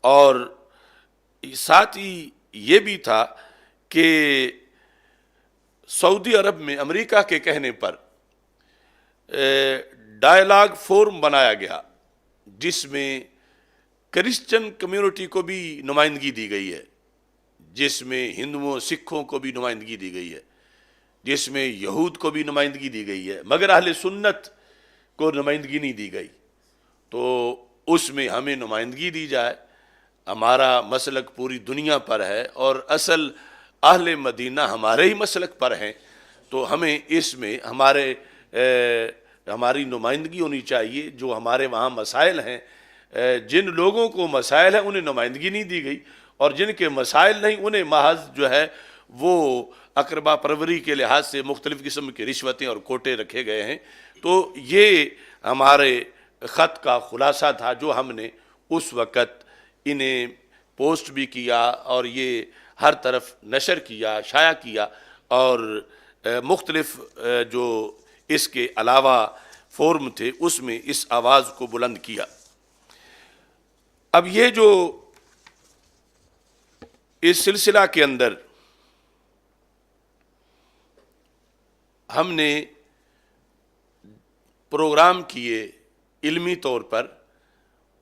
اور ساتھ ہی یہ بھی تھا کہ سعودی عرب میں امریکہ کے کہنے پر ڈائلاگ فورم بنایا گیا، جس میں کرسچن کمیونٹی کو بھی نمائندگی دی گئی ہے، جس میں ہندوؤں سکھوں کو بھی نمائندگی دی گئی ہے، جس میں یہود کو بھی نمائندگی دی گئی ہے، مگر اہل سنت کو نمائندگی نہیں دی گئی۔ تو اس میں ہمیں نمائندگی دی جائے ہمارا مسلک پوری دنیا پر ہے اور اصل اہل مدینہ ہمارے ہی مسلک پر ہیں، تو ہمیں اس میں ہماری نمائندگی ہونی چاہیے۔ جو ہمارے وہاں مسائل ہیں، جن لوگوں کو مسائل ہیں انہیں نمائندگی نہیں دی گئی، اور جن کے مسائل نہیں انہیں محض جو ہے وہ اقربا پروری کے لحاظ سے مختلف قسم کی رشوتیں اور کوٹے رکھے گئے ہیں۔ تو یہ ہمارے خط کا خلاصہ تھا جو ہم نے اس وقت انہیں پوسٹ بھی کیا اور یہ ہر طرف نشر کیا، شائع کیا، اور مختلف جو اس کے علاوہ فورم تھے اس میں اس آواز کو بلند کیا۔ اب یہ جو اس سلسلہ کے اندر ہم نے پروگرام کیے علمی طور پر،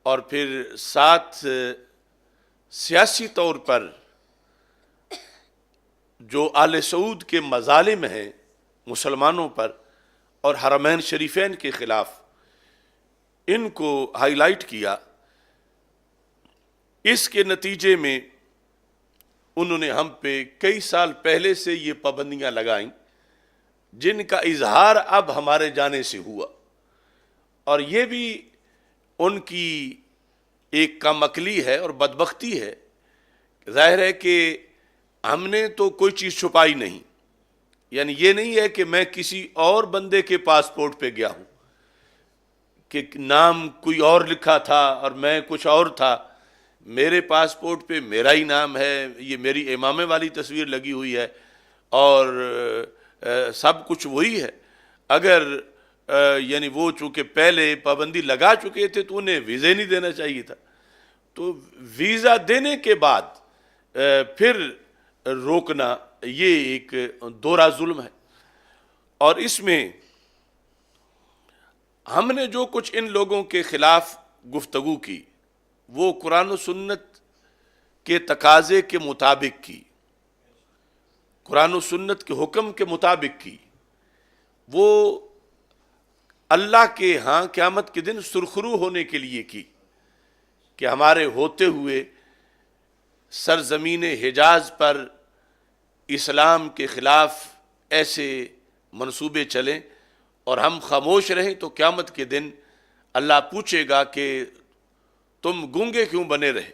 اور پھر ساتھ سیاسی طور پر جو آل سعود کے مظالم ہیں مسلمانوں پر اور حرمین شریفین کے خلاف، ان کو ہائی لائٹ کیا، اس کے نتیجے میں انہوں نے ہم پہ کئی سال پہلے سے یہ پابندیاں لگائیں جن کا اظہار اب ہمارے جانے سے ہوا، اور یہ بھی ان کی ایک کم عقلی ہے اور بدبختی ہے۔ ظاہر ہے کہ ہم نے تو کوئی چیز چھپائی نہیں، یعنی یہ نہیں ہے کہ میں کسی اور بندے کے پاسپورٹ پہ گیا ہوں کہ نام کوئی اور لکھا تھا اور میں کچھ اور تھا۔ میرے پاسپورٹ پہ میرا ہی نام ہے، یہ میری امامے والی تصویر لگی ہوئی ہے، اور سب کچھ وہی ہے۔ اگر یعنی وہ چونکہ پہلے پابندی لگا چکے تھے تو انہیں ویزے نہیں دینا چاہیے تھا، تو ویزا دینے کے بعد پھر روکنا یہ ایک دوہرا ظلم ہے۔ اور اس میں ہم نے جو کچھ ان لوگوں کے خلاف گفتگو کی وہ قرآن و سنت کے تقاضے کے مطابق کی، قرآن و سنت کے حکم کے مطابق کی، وہ اللہ کے ہاں قیامت کے دن سرخرو ہونے کے لیے کی کہ ہمارے ہوتے ہوئے سرزمین حجاز پر اسلام کے خلاف ایسے منصوبے چلیں اور ہم خاموش رہیں تو قیامت کے دن اللہ پوچھے گا کہ تم گونگے کیوں بنے رہے۔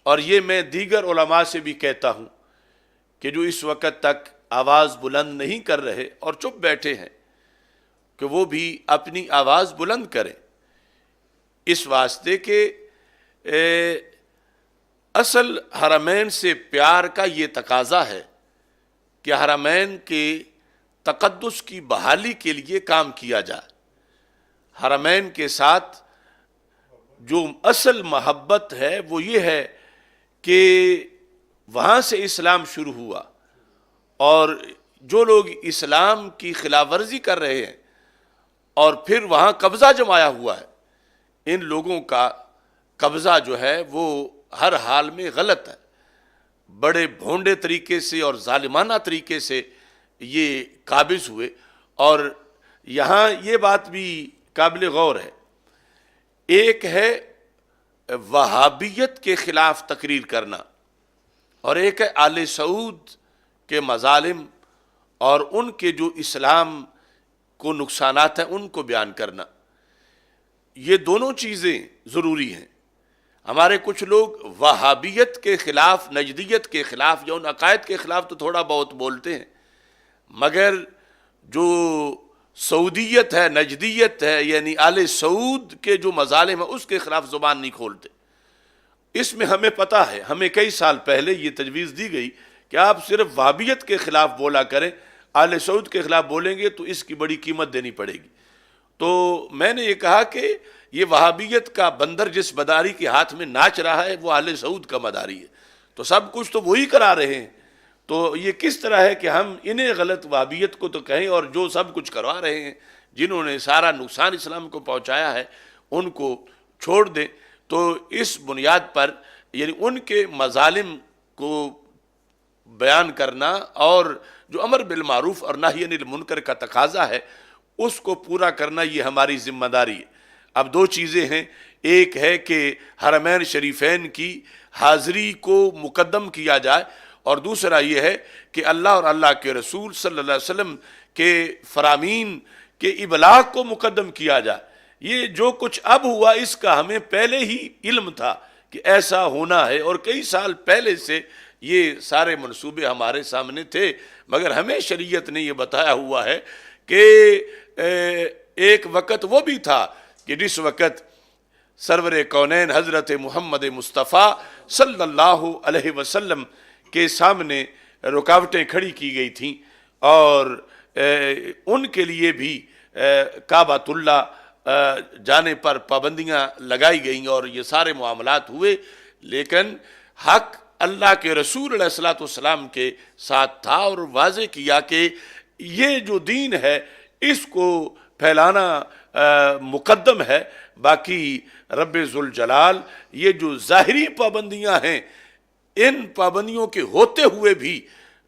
اور یہ میں دیگر علماء سے بھی کہتا ہوں کہ جو اس وقت تک آواز بلند نہیں کر رہے اور چپ بیٹھے ہیں کہ وہ بھی اپنی آواز بلند کریں، اس واسطے کہ اصل حرمین سے پیار کا یہ تقاضا ہے کہ حرمین کے تقدس کی بحالی کے لیے کام کیا جائے۔ حرمین کے ساتھ جو اصل محبت ہے وہ یہ ہے کہ وہاں سے اسلام شروع ہوا، اور جو لوگ اسلام کی خلاف ورزی کر رہے ہیں اور پھر وہاں قبضہ جمایا ہوا ہے، ان لوگوں کا قبضہ جو ہے وہ ہر حال میں غلط ہے۔ بڑے بھونڈے طریقے سے اور ظالمانہ طریقے سے یہ قابض ہوئے، اور یہاں یہ بات بھی قابل غور ہے، ایک ہے وہابیت کے خلاف تقریر کرنا اور ایک ہے آل سعود کے مظالم اور ان کے جو اسلام کو نقصانات ہیں ان کو بیان کرنا۔ یہ دونوں چیزیں ضروری ہیں۔ ہمارے کچھ لوگ وہابیت کے خلاف، نجدیت کے خلاف یا ان عقائد کے خلاف تو تھوڑا بہت بولتے ہیں، مگر جو سعودیت ہے، نجدیت ہے، یعنی آل سعود کے جو مظالم ہیں اس کے خلاف زبان نہیں کھولتے۔ اس میں ہمیں پتہ ہے، ہمیں کئی سال پہلے یہ تجویز دی گئی کہ آپ صرف وہابیت کے خلاف بولا کریں، آل سعود کے خلاف بولیں گے تو اس کی بڑی قیمت دینی پڑے گی۔ تو میں نے یہ کہا کہ یہ وہابیت کا بندر جس مداری کے ہاتھ میں ناچ رہا ہے وہ آل سعود کا مداری ہے، تو سب کچھ تو وہی کرا رہے ہیں، تو یہ کس طرح ہے کہ ہم انہیں غلط وہابیت کو تو کہیں اور جو سب کچھ کروا رہے ہیں، جنہوں نے سارا نقصان اسلام کو پہنچایا ہے، ان کو چھوڑ دیں۔ تو اس بنیاد پر یعنی ان کے مظالم کو بیان کرنا اور جو امر بالمعروف اور نہی عن المنکر کا تقاضا ہے اس کو پورا کرنا یہ ہماری ذمہ داری ہے۔ اب دو چیزیں ہیں، ایک ہے کہ حرمین شریفین کی حاضری کو مقدم کیا جائے، اور دوسرا یہ ہے کہ اللہ اور اللہ کے رسول صلی اللہ علیہ وسلم کے فرامین کے ابلاغ کو مقدم کیا جائے۔ یہ جو کچھ اب ہوا اس کا ہمیں پہلے ہی علم تھا کہ ایسا ہونا ہے، اور کئی سال پہلے سے یہ سارے منصوبے ہمارے سامنے تھے، مگر ہمیں شریعت نے یہ بتایا ہوا ہے کہ ایک وقت وہ بھی تھا کہ جس وقت سرور کونین حضرت محمد مصطفیٰ صلی اللہ علیہ وسلم کے سامنے رکاوٹیں کھڑی کی گئی تھیں، اور ان کے لیے بھی کعبۃ اللہ جانے پر پابندیاں لگائی گئیں اور یہ سارے معاملات ہوئے، لیکن حق اللہ کے رسول علیہ الصلوۃ والسلام کے ساتھ تھا، اور واضح کیا کہ یہ جو دین ہے اس کو پھیلانا مقدم ہے، باقی رب ذوالجلال یہ جو ظاہری پابندیاں ہیں ان پابندیوں کے ہوتے ہوئے بھی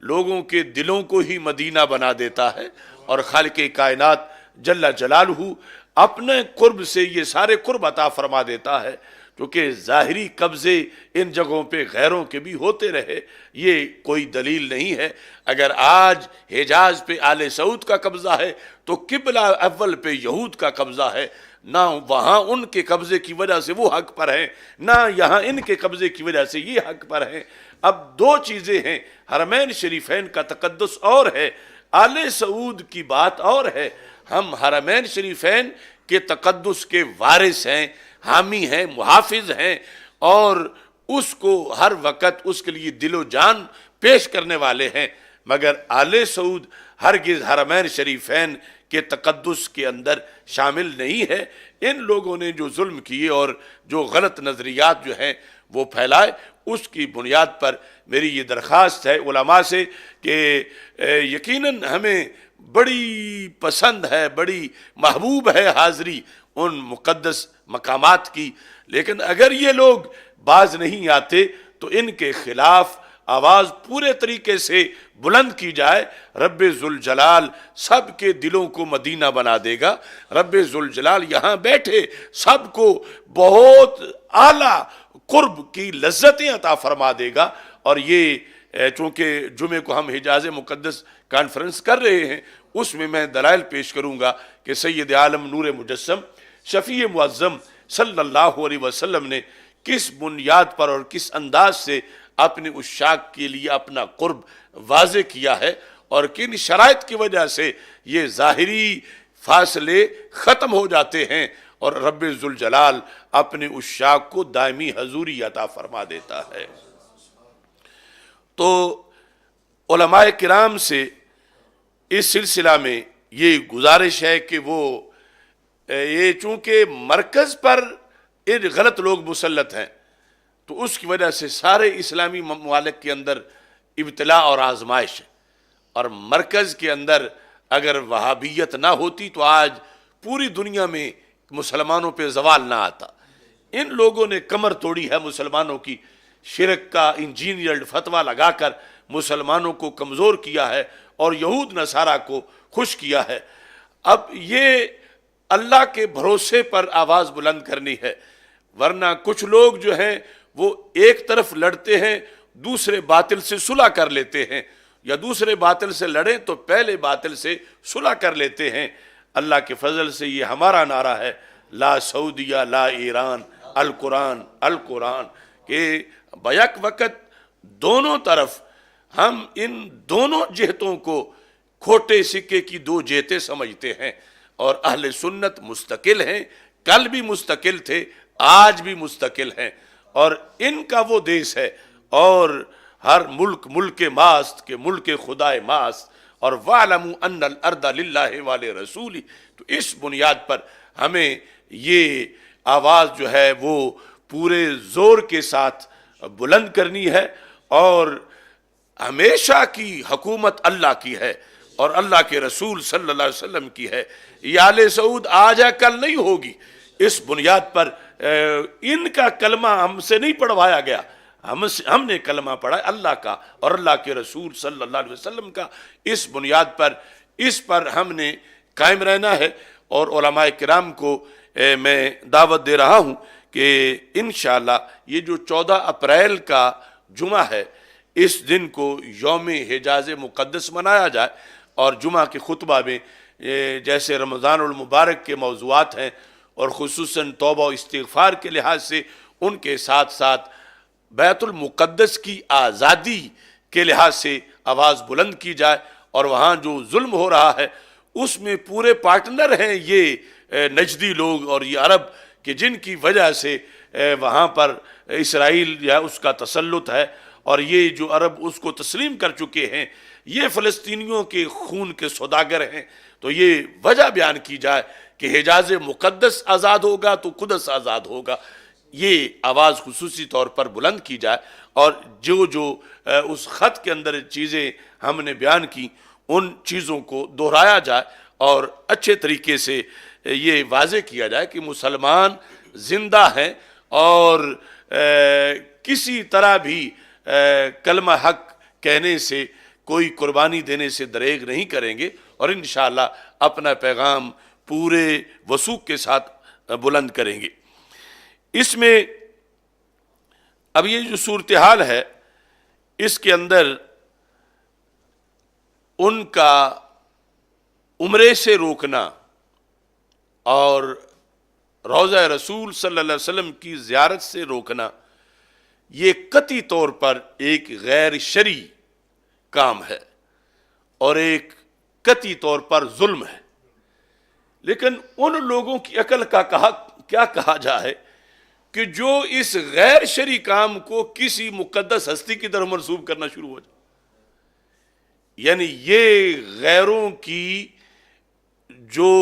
لوگوں کے دلوں کو ہی مدینہ بنا دیتا ہے، اور خالق کائنات جل جلالہ اپنے قرب سے یہ سارے قرب عطا فرما دیتا ہے، کیونکہ ظاہری قبضے ان جگہوں پہ غیروں کے بھی ہوتے رہے یہ کوئی دلیل نہیں ہے۔ اگر آج حجاز پہ آل سعود کا قبضہ ہے تو قبلہ اول پہ یہود کا قبضہ ہے، نہ وہاں ان کے قبضے کی وجہ سے وہ حق پر ہیں، نہ یہاں ان کے قبضے کی وجہ سے یہ حق پر ہیں۔ اب دو چیزیں ہیں، حرمین شریفین کا تقدس اور ہے، آل سعود کی بات اور ہے۔ ہم حرمین شریفین کے تقدس کے وارث ہیں، حامی ہیں، محافظ ہیں، اور اس کو ہر وقت اس کے لیے دل و جان پیش کرنے والے ہیں، مگر آل سعود ہرگز حرمین شریفین کے تقدس کے اندر شامل نہیں ہے۔ ان لوگوں نے جو ظلم کیے اور جو غلط نظریات جو ہیں وہ پھیلائے، اس کی بنیاد پر میری یہ درخواست ہے علماء سے کہ یقیناً ہمیں بڑی پسند ہے، بڑی محبوب ہے حاضری ان مقدس مقامات کی، لیکن اگر یہ لوگ باز نہیں آتے تو ان کے خلاف آواز پورے طریقے سے بلند کی جائے۔ رب ذوالجلال سب کے دلوں کو مدینہ بنا دے گا، رب ذوالجلال یہاں بیٹھے سب کو بہت اعلیٰ قرب کی لذتیں عطا فرما دے گا۔ اور یہ چونکہ جمعے کو ہم حجاز مقدس کانفرنس کر رہے ہیں، اس میں میں دلائل پیش کروں گا کہ سید عالم نور مجسم شفیع معظم صلی اللہ علیہ وسلم نے کس بنیاد پر اور کس انداز سے اپنے عشاق کے لیے اپنا قرب واضح کیا ہے، اور کن شرائط کی وجہ سے یہ ظاہری فاصلے ختم ہو جاتے ہیں اور رب ذوالجلال اپنے عشاق کو دائمی حضوری عطا فرما دیتا ہے۔ تو علماء کرام سے اس سلسلہ میں یہ گزارش ہے کہ وہ یہ چونکہ مرکز پر ان غلط لوگ مسلط ہیں تو اس کی وجہ سے سارے اسلامی ممالک کے اندر ابتلاء اور آزمائش ہے، اور مرکز کے اندر اگر وہابیت نہ ہوتی تو آج پوری دنیا میں مسلمانوں پہ زوال نہ آتا۔ ان لوگوں نے کمر توڑی ہے مسلمانوں کی، شرک کا انجینئرڈ فتویٰ لگا کر مسلمانوں کو کمزور کیا ہے اور یہود نصارہ کو خوش کیا ہے۔ اب یہ اللہ کے بھروسے پر آواز بلند کرنی ہے، ورنہ کچھ لوگ جو ہیں وہ ایک طرف لڑتے ہیں، دوسرے باطل سے صلح کر لیتے ہیں، یا دوسرے باطل سے لڑیں تو پہلے باطل سے صلح کر لیتے ہیں۔ اللہ کے فضل سے یہ ہمارا نعرہ ہے، لا سعودیہ لا ایران، القرآن القرآن، کہ بیک وقت دونوں طرف ہم ان دونوں جہتوں کو کھوٹے سکے کی دو جہتیں سمجھتے ہیں، اور اہل سنت مستقل ہیں، کل بھی مستقل تھے، آج بھی مستقل ہیں، اور ان کا وہ دیس ہے، اور ہر ملک ملک ماست کے ملک خدائے ماست، اور وَاعْلَمُوا أَنَّ الْأَرْضَ لِلَّهِ وَلِرَسُولِهِ۔ تو اس بنیاد پر ہمیں یہ آواز جو ہے وہ پورے زور کے ساتھ بلند کرنی ہے، اور ہمیشہ کی حکومت اللہ کی ہے اور اللہ کے رسول صلی اللہ علیہ وسلم کی ہے۔ یہ آل سعود آج ہے کل نہیں ہوگی۔ اس بنیاد پر ان کا کلمہ ہم سے نہیں پڑھوایا گیا، ہم نے کلمہ پڑھا اللہ کا اور اللہ کے رسول صلی اللہ علیہ وسلم کا۔ اس بنیاد پر اس پر ہم نے قائم رہنا ہے، اور علماء کرام کو میں دعوت دے رہا ہوں کہ انشاءاللہ یہ جو 14 اپریل کا جمعہ ہے اس دن کو یوم حجاز مقدس منایا جائے، اور جمعہ کے خطبہ میں جیسے رمضان المبارک کے موضوعات ہیں اور خصوصاً توبہ و استغفار کے لحاظ سے ان کے ساتھ ساتھ بیت المقدس کی آزادی کے لحاظ سے آواز بلند کی جائے، اور وہاں جو ظلم ہو رہا ہے اس میں پورے پارٹنر ہیں یہ نجدی لوگ اور یہ عرب، کہ جن کی وجہ سے وہاں پر اسرائیل یا اس کا تسلط ہے، اور یہ جو عرب اس کو تسلیم کر چکے ہیں یہ فلسطینیوں کے خون کے سوداگر ہیں۔ تو یہ وجہ بیان کی جائے کہ حجاز مقدس آزاد ہوگا تو قدس آزاد ہوگا، یہ آواز خصوصی طور پر بلند کی جائے، اور جو اس خط کے اندر چیزیں ہم نے بیان کی ان چیزوں کو دہرایا جائے، اور اچھے طریقے سے یہ واضح کیا جائے کہ مسلمان زندہ ہیں اور کسی طرح بھی کلمہ حق کہنے سے، کوئی قربانی دینے سے دریغ نہیں کریں گے، اور انشاءاللہ اپنا پیغام پورے وثوق کے ساتھ بلند کریں گے۔ اس میں اب یہ جو صورتحال ہے اس کے اندر ان کا عمرے سے روکنا اور روضہ رسول صلی اللہ علیہ وسلم کی زیارت سے روکنا یہ قطعی طور پر ایک غیر شرعی کام ہے اور ایک قطعی طور پر ظلم ہے، لیکن ان لوگوں کی عقل کا کیا کہا جائے کہ جو اس غیر شرعی کام کو کسی مقدس ہستی کی طرف منسوب کرنا شروع ہو جائے، یعنی یہ غیروں کی جو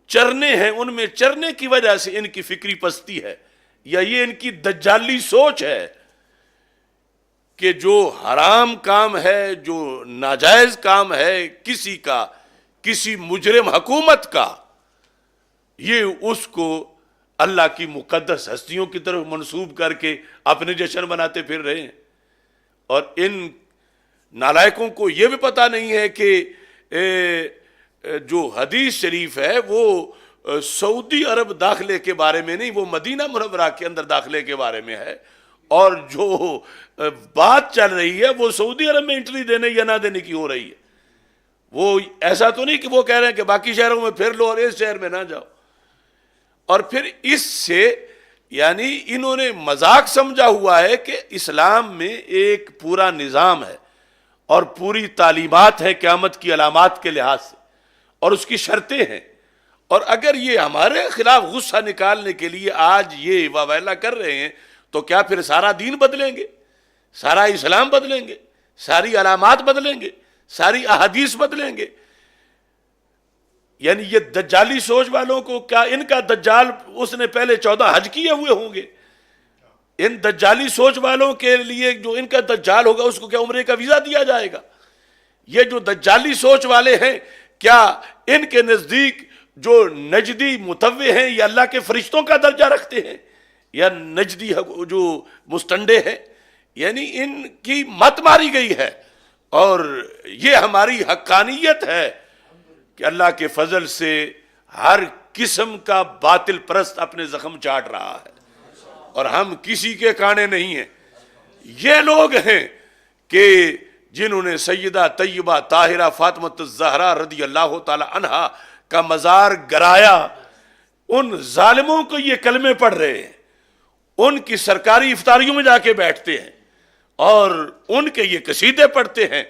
چرنے ہیں ان میں چرنے کی وجہ سے ان کی فکری پستی ہے، یا یہ ان کی دجالی سوچ ہے کہ جو حرام کام ہے، جو ناجائز کام ہے کسی کا، کسی مجرم حکومت کا، یہ اس کو اللہ کی مقدس ہستیوں کی طرف منسوب کر کے اپنے جشن مناتے پھر رہے ہیں۔ اور ان نالائقوں کو یہ بھی پتہ نہیں ہے کہ جو حدیث شریف ہے وہ سعودی عرب داخلے کے بارے میں نہیں، وہ مدینہ منورہ کے اندر داخلے کے بارے میں ہے، اور جو بات چل رہی ہے وہ سعودی عرب میں انٹری دینے یا نہ دینے کی ہو رہی ہے۔ وہ ایسا تو نہیں کہ وہ کہہ رہے ہیں کہ باقی شہروں میں پھر لو اور اس شہر میں نہ جاؤ، اور پھر اس سے یعنی انہوں نے مذاق سمجھا ہوا ہے کہ اسلام میں ایک پورا نظام ہے اور پوری تعلیمات ہے قیامت کی علامات کے لحاظ سے، اور اس کی شرطیں ہیں، اور اگر یہ ہمارے خلاف غصہ نکالنے کے لیے آج یہ واویلا کر رہے ہیں تو کیا پھر سارا دین بدلیں گے، سارا اسلام بدلیں گے، ساری علامات بدلیں گے، ساری احادیث بدلیں گے؟ یعنی یہ دجالی سوچ والوں کو کیا ان کا دجال اس نے پہلے 14 حج کیے ہوئے ہوں گے؟ ان دجالی سوچ والوں کے لیے جو ان کا دجال ہوگا اس کو کیا عمرے کا ویزا دیا جائے گا؟ یہ جو دجالی سوچ والے ہیں کیا ان کے نزدیک جو نجدی متوع ہیں یہ اللہ کے فرشتوں کا درجہ رکھتے ہیں، یا نجدی جو مستنڈے ہیں؟ یعنی ان کی مت ماری گئی ہے، اور یہ ہماری حقانیت ہے کہ اللہ کے فضل سے ہر قسم کا باطل پرست اپنے زخم چاٹ رہا ہے، اور ہم کسی کے کانے نہیں ہیں۔ یہ لوگ ہیں کہ جنہوں نے سیدہ طیبہ طاہرہ فاطمہ الزہرا رضی اللہ تعالی عنہا کا مزار گرایا، ان ظالموں کو یہ کلمے پڑھ رہے ہیں، ان کی سرکاری افطاریوں میں جا کے بیٹھتے ہیں اور ان کے یہ قصیدے پڑھتے ہیں۔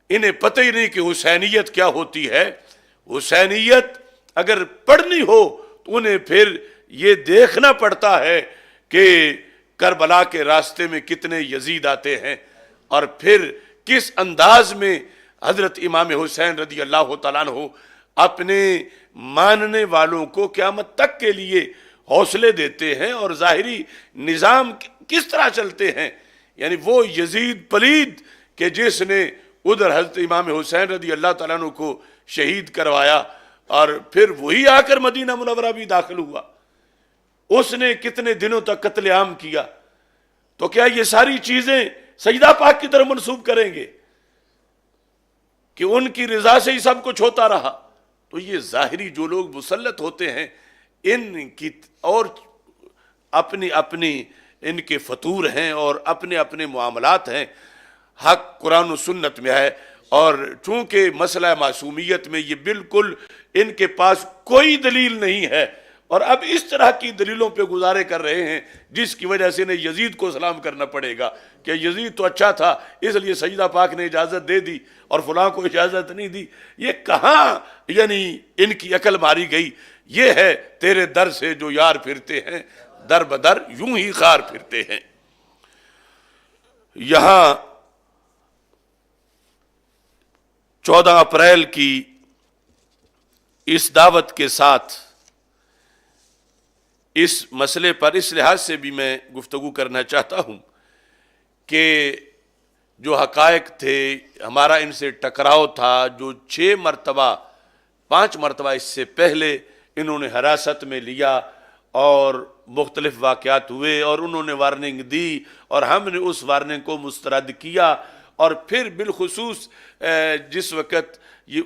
انہیں پتہ ہی نہیں کہ حسینیت کیا ہوتی ہے۔ حسینیت اگر پڑھنی ہو تو انہیں پھر یہ دیکھنا پڑتا ہے کہ کربلا کے راستے میں کتنے یزید آتے ہیں، اور پھر کس انداز میں حضرت امام حسین رضی اللہ تعالیٰ عنہ اپنے ماننے والوں کو قیامت تک کے لیے حوصلے دیتے ہیں، اور ظاہری نظام کس طرح چلتے ہیں۔ یعنی وہ یزید پلید کہ جس نے ادھر حضرت امام حسین رضی اللہ تعالیٰ عنہ کو شہید کروایا، اور پھر وہی آ کر مدینہ منورہ بھی داخل ہوا، اس نے کتنے دنوں تک قتل عام کیا، تو کیا یہ ساری چیزیں سیدہ پاک کی طرف منسوب کریں گے کہ ان کی رضا سے ہی سب کچھ ہوتا رہا؟ تو یہ ظاہری جو لوگ مسلط ہوتے ہیں ان کی، اور اپنی اپنی ان کے فطور ہیں اور اپنے اپنے معاملات ہیں، حق قرآن و سنت میں ہے، اور چونکہ مسئلہ معصومیت میں یہ بالکل ان کے پاس کوئی دلیل نہیں ہے، اور اب اس طرح کی دلیلوں پہ گزارے کر رہے ہیں جس کی وجہ سے انہیں یزید کو سلام کرنا پڑے گا کہ یزید تو اچھا تھا اس لیے سیدہ پاک نے اجازت دے دی اور فلاں کو اجازت نہیں دی۔ یہ کہاں یعنی ان کی عقل ماری گئی؟ یہ ہے تیرے در سے جو یار پھرتے ہیں، در بدر یوں ہی خار پھرتے ہیں۔ یہاں 14 اپریل کی اس دعوت کے ساتھ اس مسئلے پر اس لحاظ سے بھی میں گفتگو کرنا چاہتا ہوں کہ جو حقائق تھے، ہمارا ان سے ٹکراؤ تھا، جو 5 مرتبہ اس سے پہلے انہوں نے حراست میں لیا اور مختلف واقعات ہوئے اور انہوں نے وارننگ دی اور ہم نے اس وارننگ کو مسترد کیا، اور پھر بالخصوص جس وقت یہ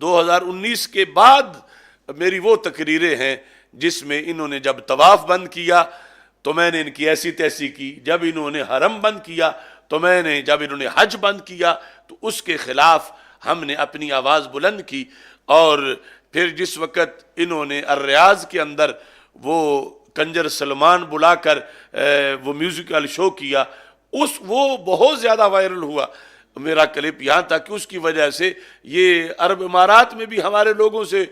2019 کے بعد میری وہ تقریریں ہیں جس میں انہوں نے جب طواف بند کیا تو میں نے ان کی ایسی تیسی کی، جب انہوں نے حرم بند کیا تو میں نے، جب انہوں نے حج بند کیا تو اس کے خلاف ہم نے اپنی آواز بلند کی، اور پھر جس وقت انہوں نے الریاض کے اندر وہ کنجر سلمان بلا کر وہ میوزیکل شو کیا، وہ بہت زیادہ وائرل ہوا میرا کلپ، یہاں تک کہ اس کی وجہ سے یہ عرب امارات میں بھی ہمارے لوگوں سے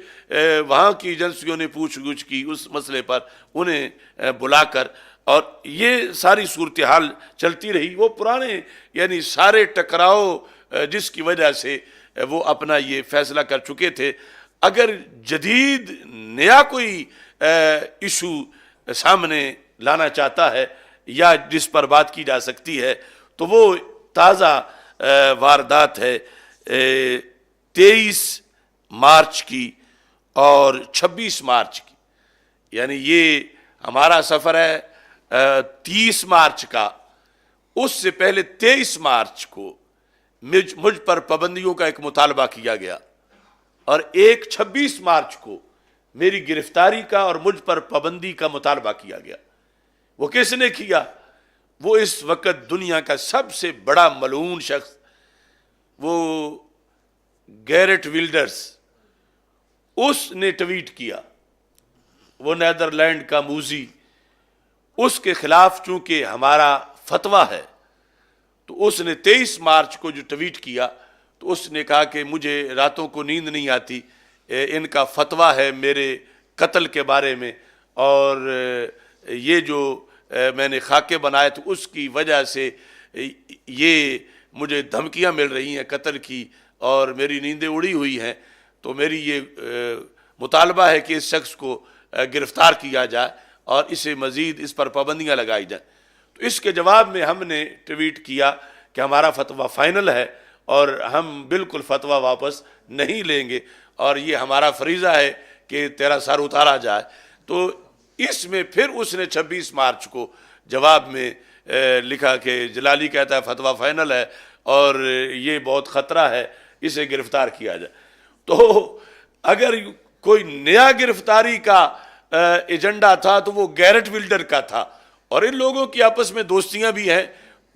وہاں کی ایجنسیوں نے پوچھ گچھ کی اس مسئلے پر انہیں بلا کر، اور یہ ساری صورتحال چلتی رہی۔ وہ پرانے یعنی سارے ٹکراؤ جس کی وجہ سے وہ اپنا یہ فیصلہ کر چکے تھے، اگر جدید نیا کوئی ایشو سامنے لانا چاہتا ہے یا جس پر بات کی جا سکتی ہے تو وہ تازہ واردات ہے 23 مارچ کی اور 26 مارچ کی، یعنی یہ ہمارا سفر ہے 30 مارچ کا، اس سے پہلے 23 مارچ کو مجھ پر پابندیوں کا ایک مطالبہ کیا گیا، اور 26 مارچ کو میری گرفتاری کا اور مجھ پر پابندی کا مطالبہ کیا گیا۔ وہ کس نے کیا؟ وہ اس وقت دنیا کا سب سے بڑا ملعون شخص، وہ گیرٹ ولڈرز، اس نے ٹویٹ کیا، وہ نیدرلینڈ کا موذی، اس کے خلاف چونکہ ہمارا فتویٰ ہے تو اس نے 23 مارچ کو جو ٹویٹ کیا تو اس نے کہا کہ مجھے راتوں کو نیند نہیں آتی، ان کا فتویٰ ہے میرے قتل کے بارے میں، اور یہ جو میں نے خاکے بنائے تو اس کی وجہ سے یہ مجھے دھمکیاں مل رہی ہیں قتل کی اور میری نیندیں اڑی ہوئی ہیں، تو میری یہ مطالبہ ہے کہ اس شخص کو گرفتار کیا جائے اور اسے مزید اس پر پابندیاں لگائی جائیں۔ تو اس کے جواب میں ہم نے ٹویٹ کیا کہ ہمارا فتویٰ فائنل ہے اور ہم بالکل فتویٰ واپس نہیں لیں گے، اور یہ ہمارا فریضہ ہے کہ تیرا سر اتارا جائے۔ تو اس میں پھر اس نے 26 مارچ کو جواب میں لکھا کہ جلالی کہتا ہے فتویٰ فائنل ہے اور یہ بہت خطرہ ہے، اسے گرفتار کیا جائے۔ تو اگر کوئی نیا گرفتاری کا ایجنڈا تھا تو وہ گیرٹ ولڈر کا تھا، اور ان لوگوں کی آپس میں دوستیاں بھی ہیں،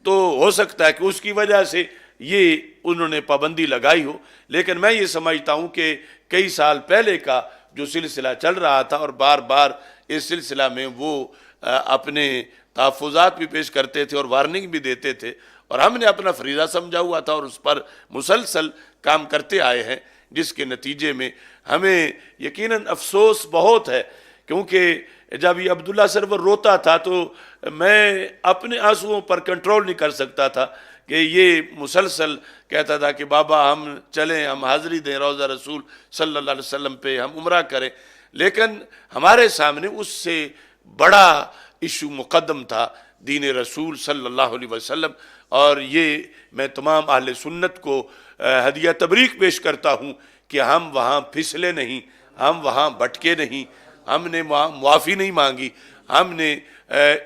تو ہو سکتا ہے کہ اس کی وجہ سے یہ انہوں نے پابندی لگائی ہو، لیکن میں یہ سمجھتا ہوں کہ کئی سال پہلے کا جو سلسلہ چل رہا تھا اور بار بار اس سلسلہ میں وہ اپنے تحفظات بھی پیش کرتے تھے اور وارننگ بھی دیتے تھے، اور ہم نے اپنا فریضہ سمجھا ہوا تھا اور اس پر مسلسل کام کرتے آئے ہیں، جس کے نتیجے میں ہمیں یقیناً افسوس بہت ہے، کیونکہ جب یہ عبداللہ سرور روتا تھا تو میں اپنے آنسوؤں پر کنٹرول نہیں کر سکتا تھا کہ یہ مسلسل کہتا تھا کہ بابا ہم چلیں، ہم حاضری دیں روضہ رسول صلی اللہ علیہ وسلم پہ، ہم عمرہ کریں، لیکن ہمارے سامنے اس سے بڑا ایشو مقدم تھا دین رسول صلی اللہ علیہ وسلم، اور یہ میں تمام اہل سنت کو ہدیہ تبریک پیش کرتا ہوں کہ ہم وہاں پھسلے نہیں، ہم وہاں بھٹکے نہیں، ہم نے معافی نہیں مانگی، ہم نے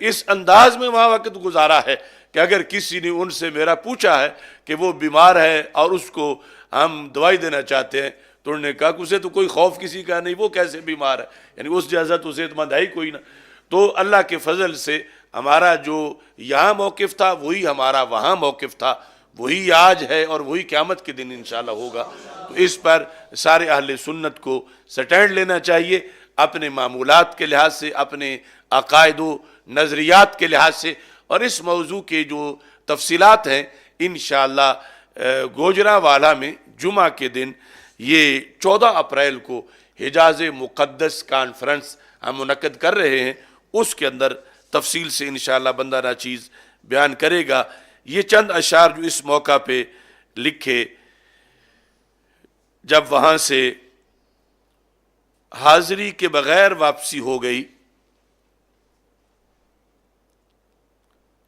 اس انداز میں وہاں وقت گزارا ہے کہ اگر کسی نے ان سے میرا پوچھا ہے کہ وہ بیمار ہے اور اس کو ہم دوائی دینا چاہتے ہیں تو انہوں نے کہا کہ اسے تو کوئی خوف کسی کا نہیں، وہ کیسے بیمار ہے، یعنی اس جیسا تو صحت مند ہے ہی کوئی نہ۔ تو اللہ کے فضل سے ہمارا جو یہاں موقف تھا وہی ہمارا وہاں موقف تھا، وہی آج ہے اور وہی قیامت کے دن انشاءاللہ ہوگا۔ تو اس پر سارے اہل سنت کو سٹینڈ لینا چاہیے، اپنے معمولات کے لحاظ سے، اپنے عقائد و نظریات کے لحاظ سے، اور اس موضوع کے جو تفصیلات ہیں انشاءاللہ گوجرانوالہ میں جمعہ کے دن یہ 14 اپریل کو حجاز مقدس کانفرنس ہم منعقد کر رہے ہیں، اس کے اندر تفصیل سے انشاءاللہ بندہ ناچیز بیان کرے گا۔ یہ چند اشعار جو اس موقع پہ لکھے جب وہاں سے حاضری کے بغیر واپسی ہو گئی،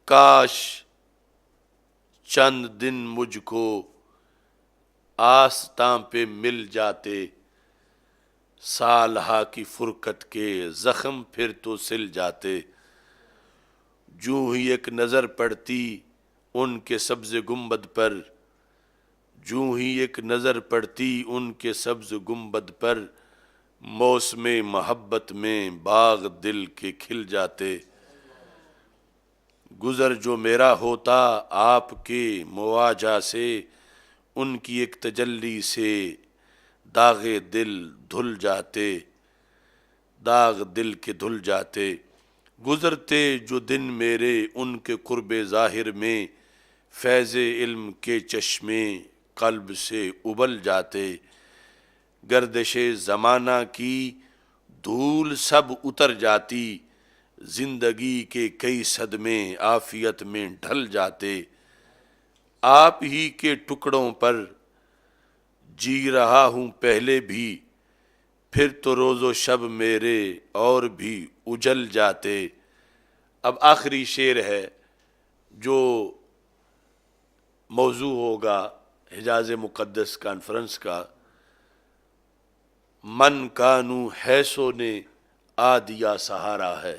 کاش چند دن مجھ کو آستاں پہ مل جاتے، سالہا کی فرقت کے زخم پھر تو سل جاتے، جو ہی ایک نظر پڑتی ان کے سبز گنبد پر، جو ہی ایک نظر پڑتی ان کے سبز گنبد پر، موسم محبت میں باغ دل کے کھل جاتے، گزر جو میرا ہوتا آپ کے مواجہ سے، ان کی ایک تجلی سے داغ دل دھل جاتے، داغ دل کے دھل جاتے، گزرتے جو دن میرے ان کے قرب ظاہر میں، فیض علم کے چشمے قلب سے ابل جاتے، گردش زمانہ کی دھول سب اتر جاتی، زندگی کے کئی صدمے عافیت میں ڈھل جاتے، آپ ہی کے ٹکڑوں پر جی رہا ہوں پہلے بھی، پھر تو روز و شب میرے اور بھی اجل جاتے۔ اب آخری شعر ہے جو موضوع ہوگا حجاز مقدس کانفرنس کا، من کانو حیثو نے آ دیا سہارا ہے،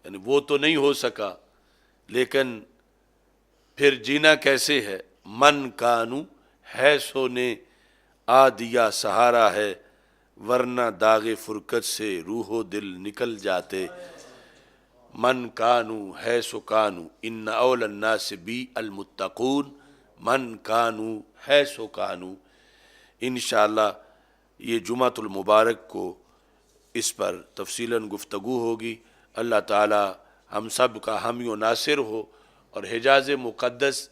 یعنی وہ تو نہیں ہو سکا لیکن پھر جینا کیسے ہے، من کانو حیثو نے آ دیا سہارا ہے، ورنہ داغ فرقت سے روح و دل نکل جاتے، من کانو حیثو کانو ان اول الناس بی المتقون، من کانو حیثو کانو۔ انشاءاللہ یہ جمعۃ المبارک کو اس پر تفصیلاً گفتگو ہوگی۔ اللہ تعالی ہم سب کا حامی و ناصر ہو، اور حجاز مقدس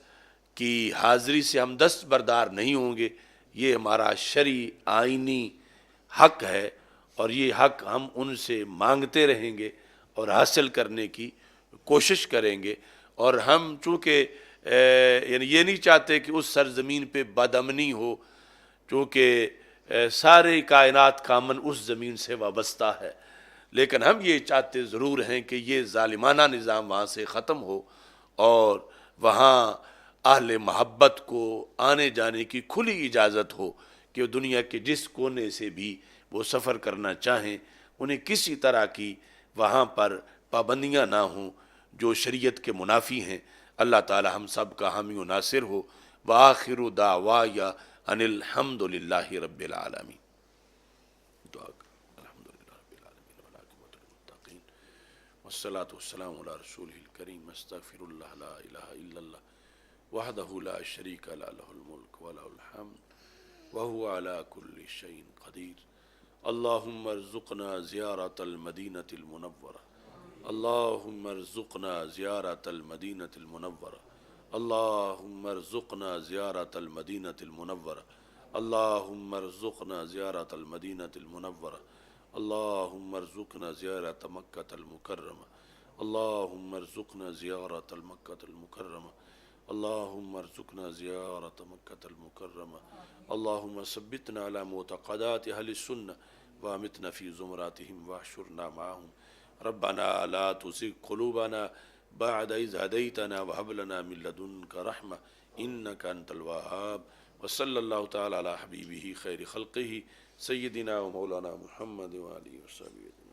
کی حاضری سے ہم دستبردار نہیں ہوں گے، یہ ہمارا شرعی آئینی حق ہے، اور یہ حق ہم ان سے مانگتے رہیں گے اور حاصل کرنے کی کوشش کریں گے، اور ہم چونکہ یعنی یہ نہیں چاہتے کہ اس سرزمین پہ بدامنی ہو، چونکہ سارے کائنات کا امن اس زمین سے وابستہ ہے، لیکن ہم یہ چاہتے ضرور ہیں کہ یہ ظالمانہ نظام وہاں سے ختم ہو، اور وہاں اہل محبت کو آنے جانے کی کھلی اجازت ہو، کہ دنیا کے جس کونے سے بھی وہ سفر کرنا چاہیں انہیں کسی طرح کی وہاں پر پابندیاں نہ ہوں جو شریعت کے منافی ہیں۔ اللہ تعالی ہم سب کا حامی و ناصر ہو۔ وآخر دعوایا ان الحمد للہ رب العالمین۔ دعا الحمدللہ رب العالمین والعاقبۃ للمتقین والصلاة والسلام علی رسولہ الکریم، استغفر اللہ لا الہ الا اللہ وحدہ لا شریک له لہ الملک وله الحمد وهو على كل شيء قدیر۔ اللہم ارزقنا زیارت المدینۃ المنورہ، اللہم ارزقنا زیارت المدینۃ المنورہ، اللہم ارزقنا زیارت المدینۃ المنورہ، اللہم ارزقنا زیارت المدینۃ المنورہ، اللہم ارزقنا زیارت مکۃ المکرمہ، اللہم ارزقنا زیارت مکۃ المکرمہ، اللہم ارزقنا زیارت مکۃ المکرمہ، اللہم ثبتنا علی معتقدات اہل السنہ وامتنا فی زمراتہم واحشرنا معہم، ربنا لا تزغ قلوبنا بعد اذ ہدیتنا وہب لنا من لدنک رحمہ انک انت الوہاب، وصلی اللہ تعالی علی حبیبہ خیر خلقہ سیدنا و مولانا محمد وآلہ وصحبہ۔